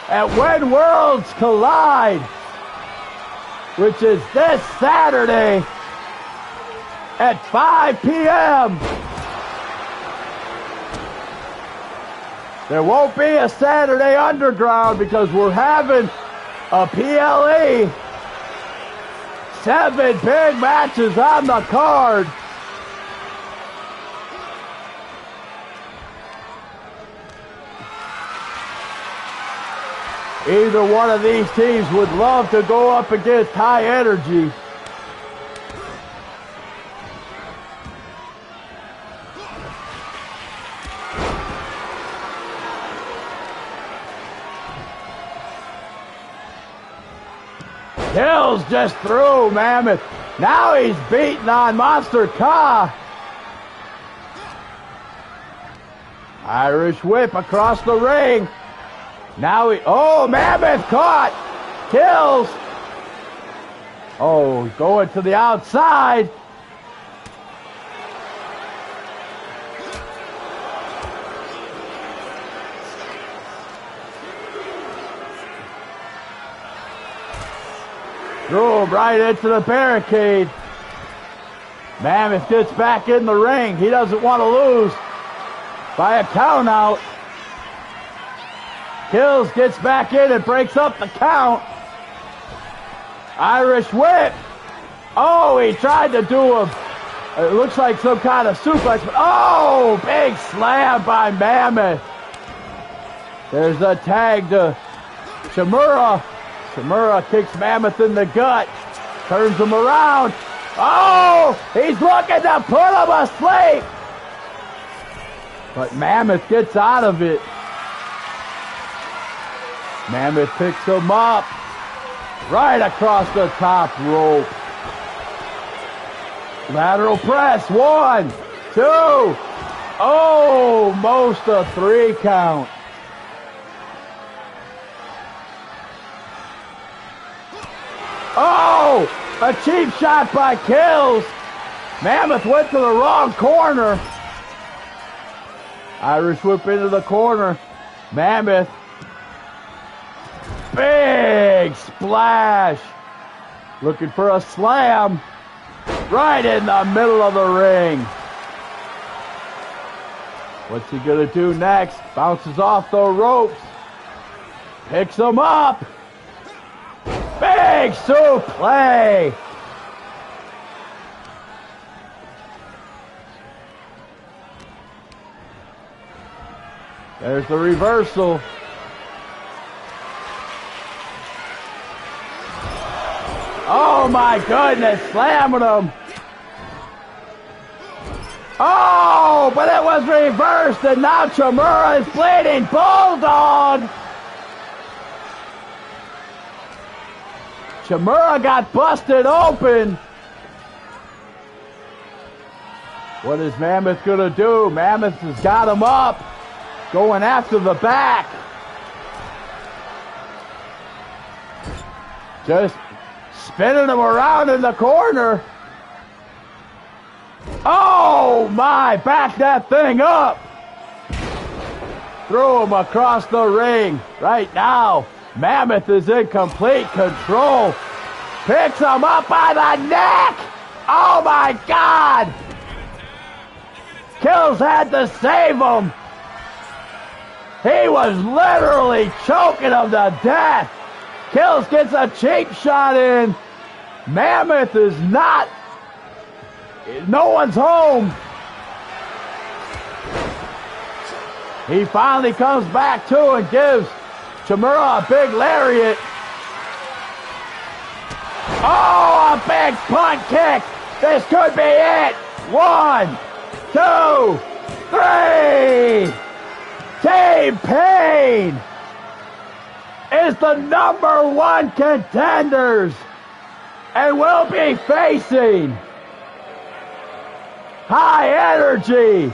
at When Worlds Collide, which is this Saturday at 5 p.m. There won't be a Saturday Underground because we're having a PLE. 7 big matches on the card. Either one of these teams would love to go up against High Energy. Kills just threw Mammoth. Now he's beating on Monster K. Irish whip across the ring. Now oh, Mammoth caught. Kills. Oh, going to the outside. Threw him right into the barricade. Mammoth gets back in the ring. He doesn't want to lose by a count out. Kills, gets back in and breaks up the count. Irish whip. Oh, he tried to do it looks like some kind of suplex. Oh, big slam by Mammoth. There's a tag to Shimura. Shimura kicks Mammoth in the gut. Turns him around. Oh, he's looking to put him asleep. But Mammoth gets out of it. Mammoth picks him up. Right across the top rope. Lateral press. 1, 2. Oh, most a 3 count. Oh, a cheap shot by Kills. Mammoth went to the wrong corner. Irish whip into the corner. Mammoth. Big splash. Looking for a slam. Right in the middle of the ring. What's he gonna do next? Bounces off the ropes. Picks him up. Big suplex. There's the reversal. Oh my goodness, slamming him. Oh, but it was reversed and now Shimura is bleeding. Bulldog. Shimura got busted open. What is Mammoth gonna do? Mammoth has got him up. Going after the back. Just spinning him around in the corner. Oh my, back that thing up. Threw him across the ring. Right now, Mammoth is in complete control. Picks him up by the neck. Oh my God. Kills had to save him. He was literally choking him to death. Kills gets a cheap shot in. Mammoth is not. No one's home. He finally comes back to and gives Shimura a big lariat. Oh, a big punt kick. This could be it. 1, 2, 3. Team Pain is the #1 contenders and will be facing High Energy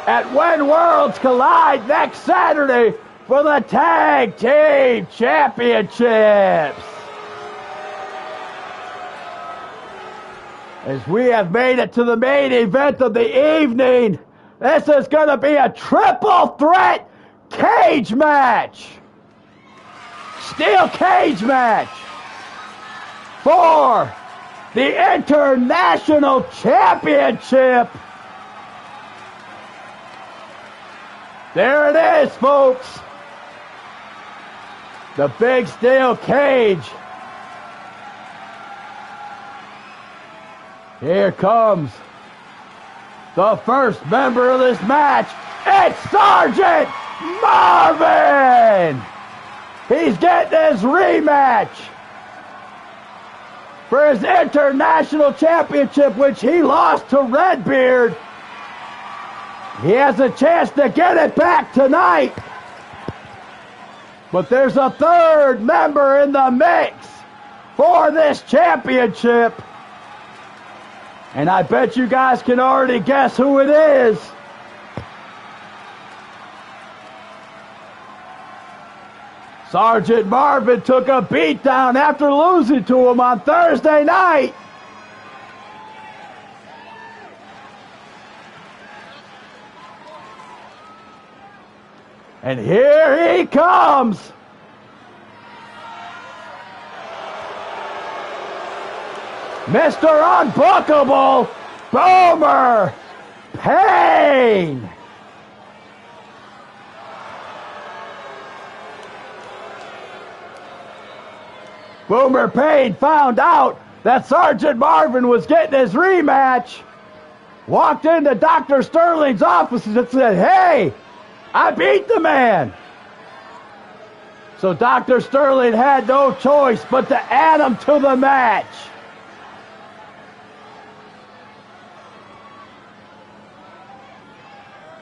at When Worlds Collide next Saturday for the Tag Team Championships. As we have made it to the main event of the evening, this is going to be a triple threat cage match. Steel cage match for the International Championship. There it is, folks. The big steel cage. Here comes the first member of this match. It's Sergeant Marvin. He's getting his rematch for his International Championship, which he lost to Redbeard. He has a chance to get it back tonight. But there's a third member in the mix for this championship. And I bet you guys can already guess who it is. Sergeant Marvin took a beatdown after losing to him on Thursday night. And here he comes. Mr. Unbookable, Boomer Pain. Boomer Pain found out that Sergeant Marvin was getting his rematch, walked into Dr. Sterling's office and said, "Hey, I beat the man." So Dr. Sterling had no choice but to add him to the match.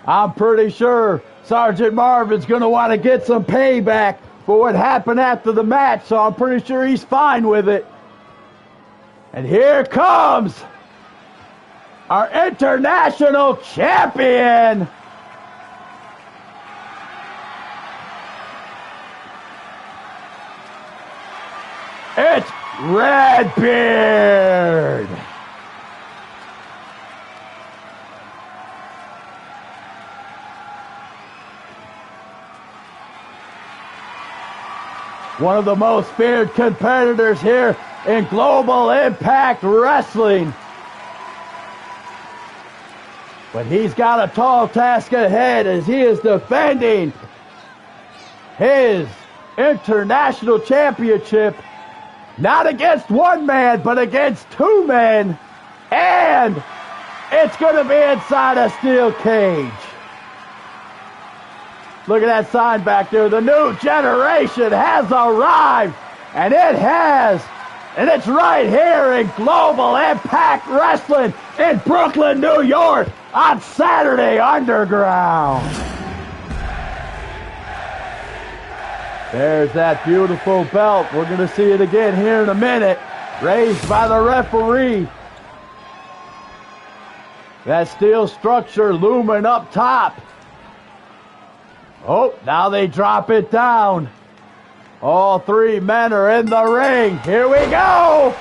I'm pretty sure Sergeant Marvin's going to want to get some payback for what happened after the match, so I'm pretty sure he's fine with it. And here comes our international champion. It's Redbeard. One of the most feared competitors here in Global Impact Wrestling. But he's got a tall task ahead as he is defending his international championship, not against one man, but against two men. And it's going to be inside a steel cage. Look at that sign back there. The new generation has arrived, and it has. And it's right here in Global Impact Wrestling in Brooklyn, New York on Saturday Underground. There's that beautiful belt. We're going to see it again here in a minute. Raised by the referee. That steel structure looming up top. Oh, now they drop it down. All three men are in the ring. Here we go.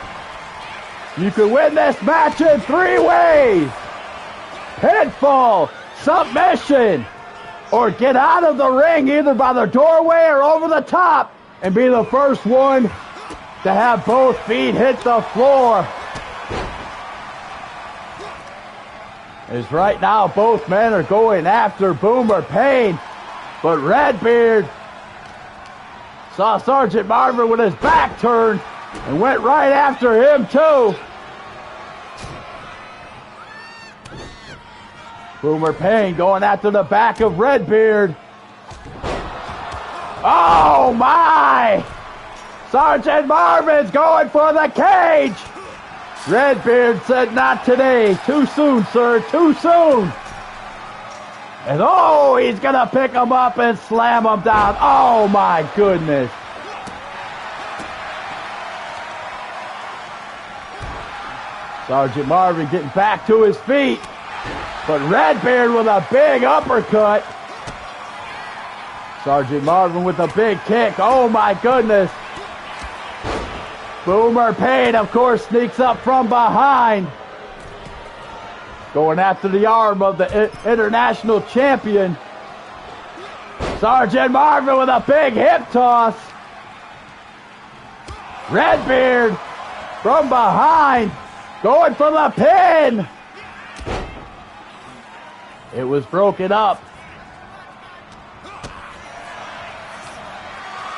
You can win this match in 3 ways. Pinfall, submission, or get out of the ring either by the doorway or over the top and be the first one to have both feet hit the floor. As right now both men are going after Boomer Payne. But Redbeard saw Sergeant Marvin with his back turned and went right after him too. Boomer Payne going after the back of Redbeard. Oh my! Sergeant Marvin's going for the cage. Redbeard said, "Not today. Too soon, sir. Too soon." And oh, he's going to pick him up and slam him down. Oh, my goodness. Sergeant Marvin getting back to his feet. But Redbeard with a big uppercut. Sergeant Marvin with a big kick. Oh, my goodness. Boomer Payne, of course, sneaks up from behind. Going after the arm of the international champion. Sergeant Marvin with a big hip toss. Redbeard from behind. Going for the pin. It was broken up.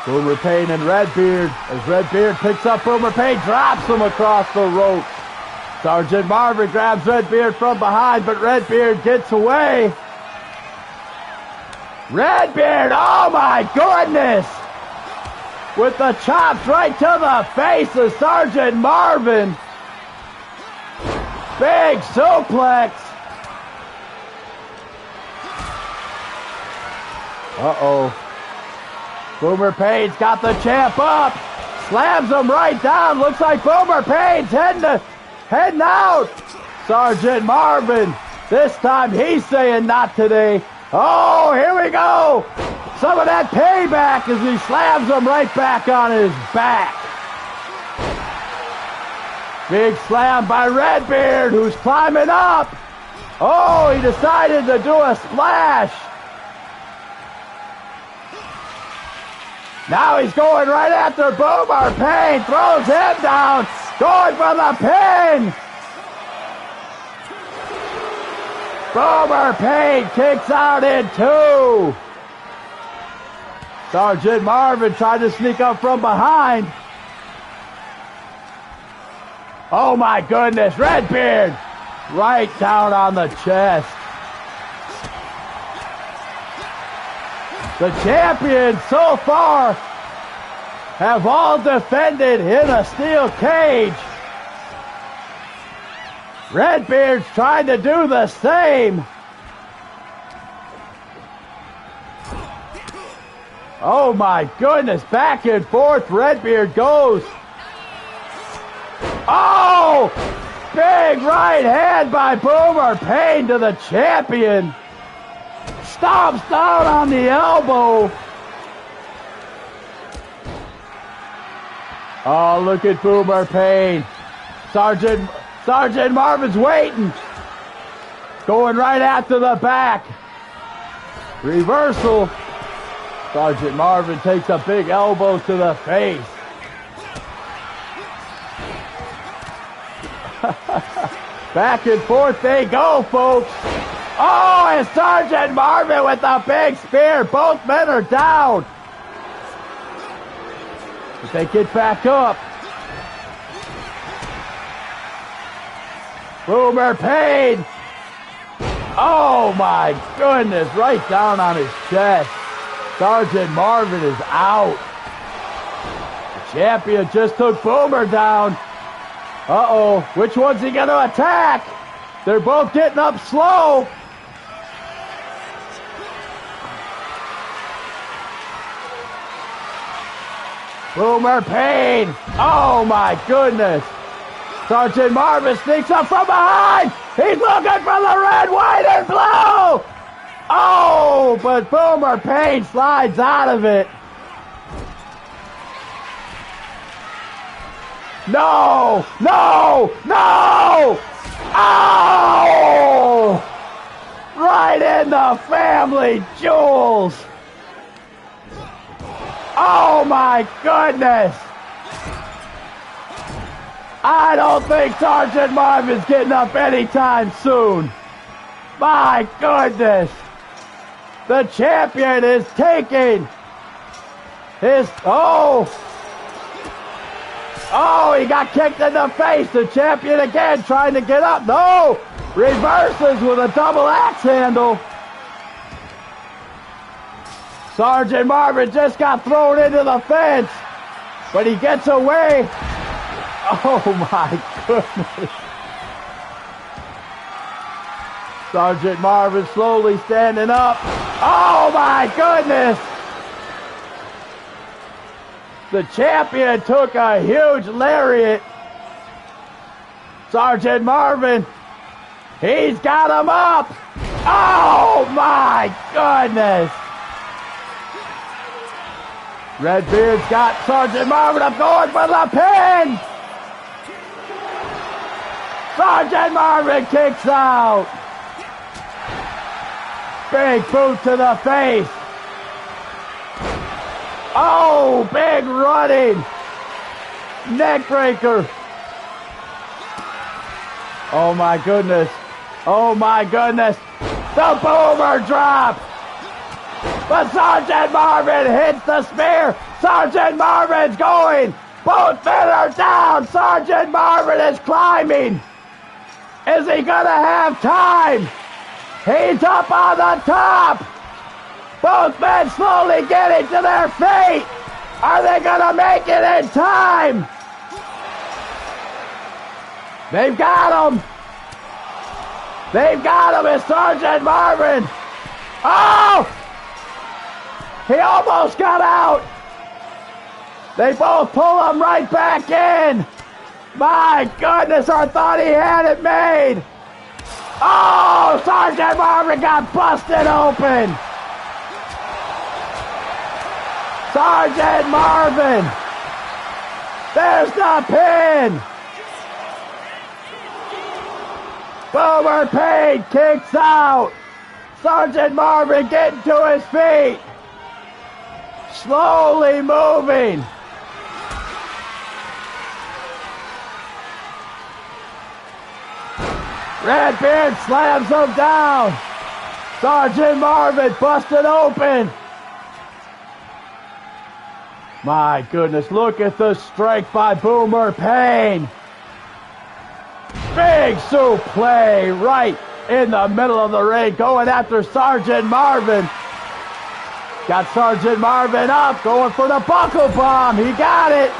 Boomer Payne and Redbeard. As Redbeard picks up Boomer Payne, drops him across the ropes. Sergeant Marvin grabs Redbeard from behind, but Redbeard gets away. Redbeard, oh my goodness! With the chops right to the face of Sergeant Marvin. Big suplex. Uh-oh. Boomer Payne's got the champ up. Slams him right down. Looks like Boomer Payne's heading out. Sergeant Marvin, this time he's saying not today. Oh, here we go. Some of that payback as he slams him right back on his back. Big slam by Redbeard, who's climbing up. Oh, he decided to do a splash. Now he's going right after Boomer Payne, throws him down, going for the pin. Boomer Payne kicks out in 2. Sergeant Marvin tried to sneak up from behind. Oh my goodness, Redbeard! Right down on the chest. The champions so far have all defended in a steel cage. Redbeard's trying to do the same. Oh my goodness, back and forth Redbeard goes. Oh! Big right hand by Boomer Pain to the champion. Stomps down on the elbow. Oh, look at Boomer Pain. Sergeant Marvin's waiting. Going right after the back. Reversal. Sergeant Marvin takes a big elbow to the face. Back and forth they go, folks. Oh, and Sergeant Marvin with a big spear. Both men are down. But they get back up. Boomer Pain. Oh my goodness, right down on his chest. Sergeant Marvin is out. The champion just took Boomer down. Uh-oh, which one's he gonna attack? They're both getting up slow. Boomer Pain. Oh my goodness. Sergeant Marvin sneaks up from behind. He's looking for the red, white, and blue. Oh, but Boomer Pain slides out of it. No, no, no! Oh! Right in the family jewels. Oh my goodness. I don't think Sergeant Marvin's getting up anytime soon. My goodness. The champion is taking his, oh, he got kicked in the face. The champion again trying to get up. No, reverses with a double axe handle. Sergeant Marvin just got thrown into the fence, but he gets away. Oh my goodness. Sergeant Marvin slowly standing up. Oh my goodness! The champion took a huge lariat. Sergeant Marvin, he's got him up. Oh my goodness! Redbeard's got Sergeant Marvin up, going for the pin. Sergeant Marvin kicks out. Big boot to the face. Oh, big running. Neck breaker. Oh my goodness. Oh my goodness. The boomer drop. But Sergeant Marvin hits the spear. Sergeant Marvin's going. Both men are down. Sergeant Marvin is climbing. Is he gonna have time? He's up on the top. Both men slowly getting to their feet. Are they gonna make it in time? They've got him. They've got him. It's Sergeant Marvin. Oh! He almost got out. They both pull him right back in. My goodness, I thought he had it made. Oh, Sergeant Marvin got busted open. Sergeant Marvin. There's the pin. Boomer Pain kicks out. Sergeant Marvin getting to his feet. Slowly moving. Redbeard slams him down. Sergeant Marvin busted open. My goodness, look at the strike by Boomer Pain. Big suplex right in the middle of the ring, going after Sergeant Marvin. Got Sergeant Marvin up, going for the buckle bomb. He got it.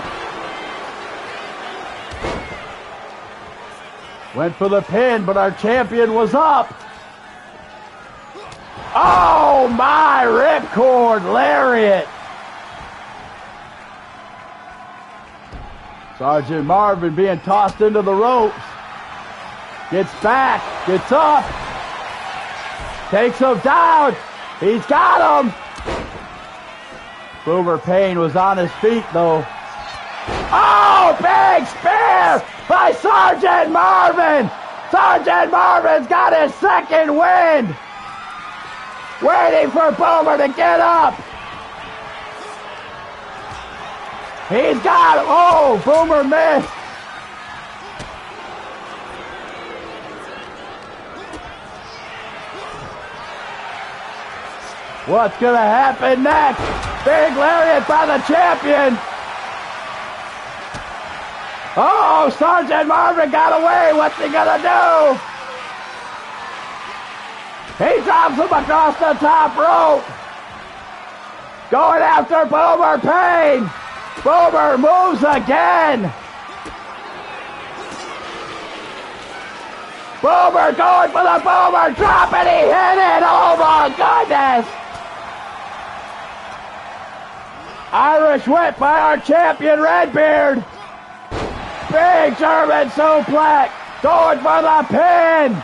Went for the pin, but our champion was up. Oh my, ripcord lariat. Sergeant Marvin being tossed into the ropes. Gets back, gets up. Takes him down. He's got him. Boomer Payne was on his feet though. Oh, big spear by Sergeant Marvin. Sergeant Marvin's got his second win. Waiting for Boomer to get up. He's got him. Oh, Boomer missed. What's going to happen next? Big lariat by the champion. Oh, Sergeant Marvin got away. What's he going to do? He drops him across the top rope. Going after Boomer Payne. Boomer moves again. Boomer going for the Boomer drop, and he hit it. Oh my goodness. Irish whip by our champion Redbeard. Big German suplex. Going for the pin.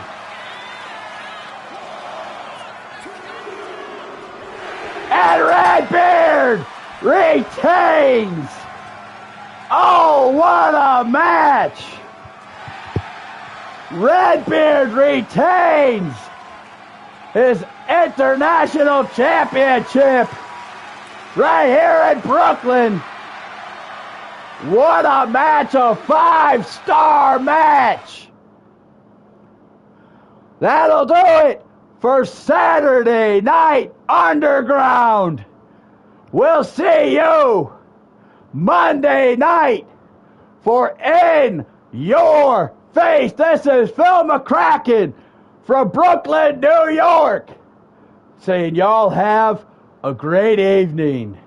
And Redbeard retains. Oh, what a match. Redbeard retains his international championship right here in Brooklyn. What a match, a 5-star match. That'll do it for Saturday Night Underground. We'll see you Monday night for In Your Face. This is Phil McCracken from Brooklyn, New York, saying y'all have a great evening.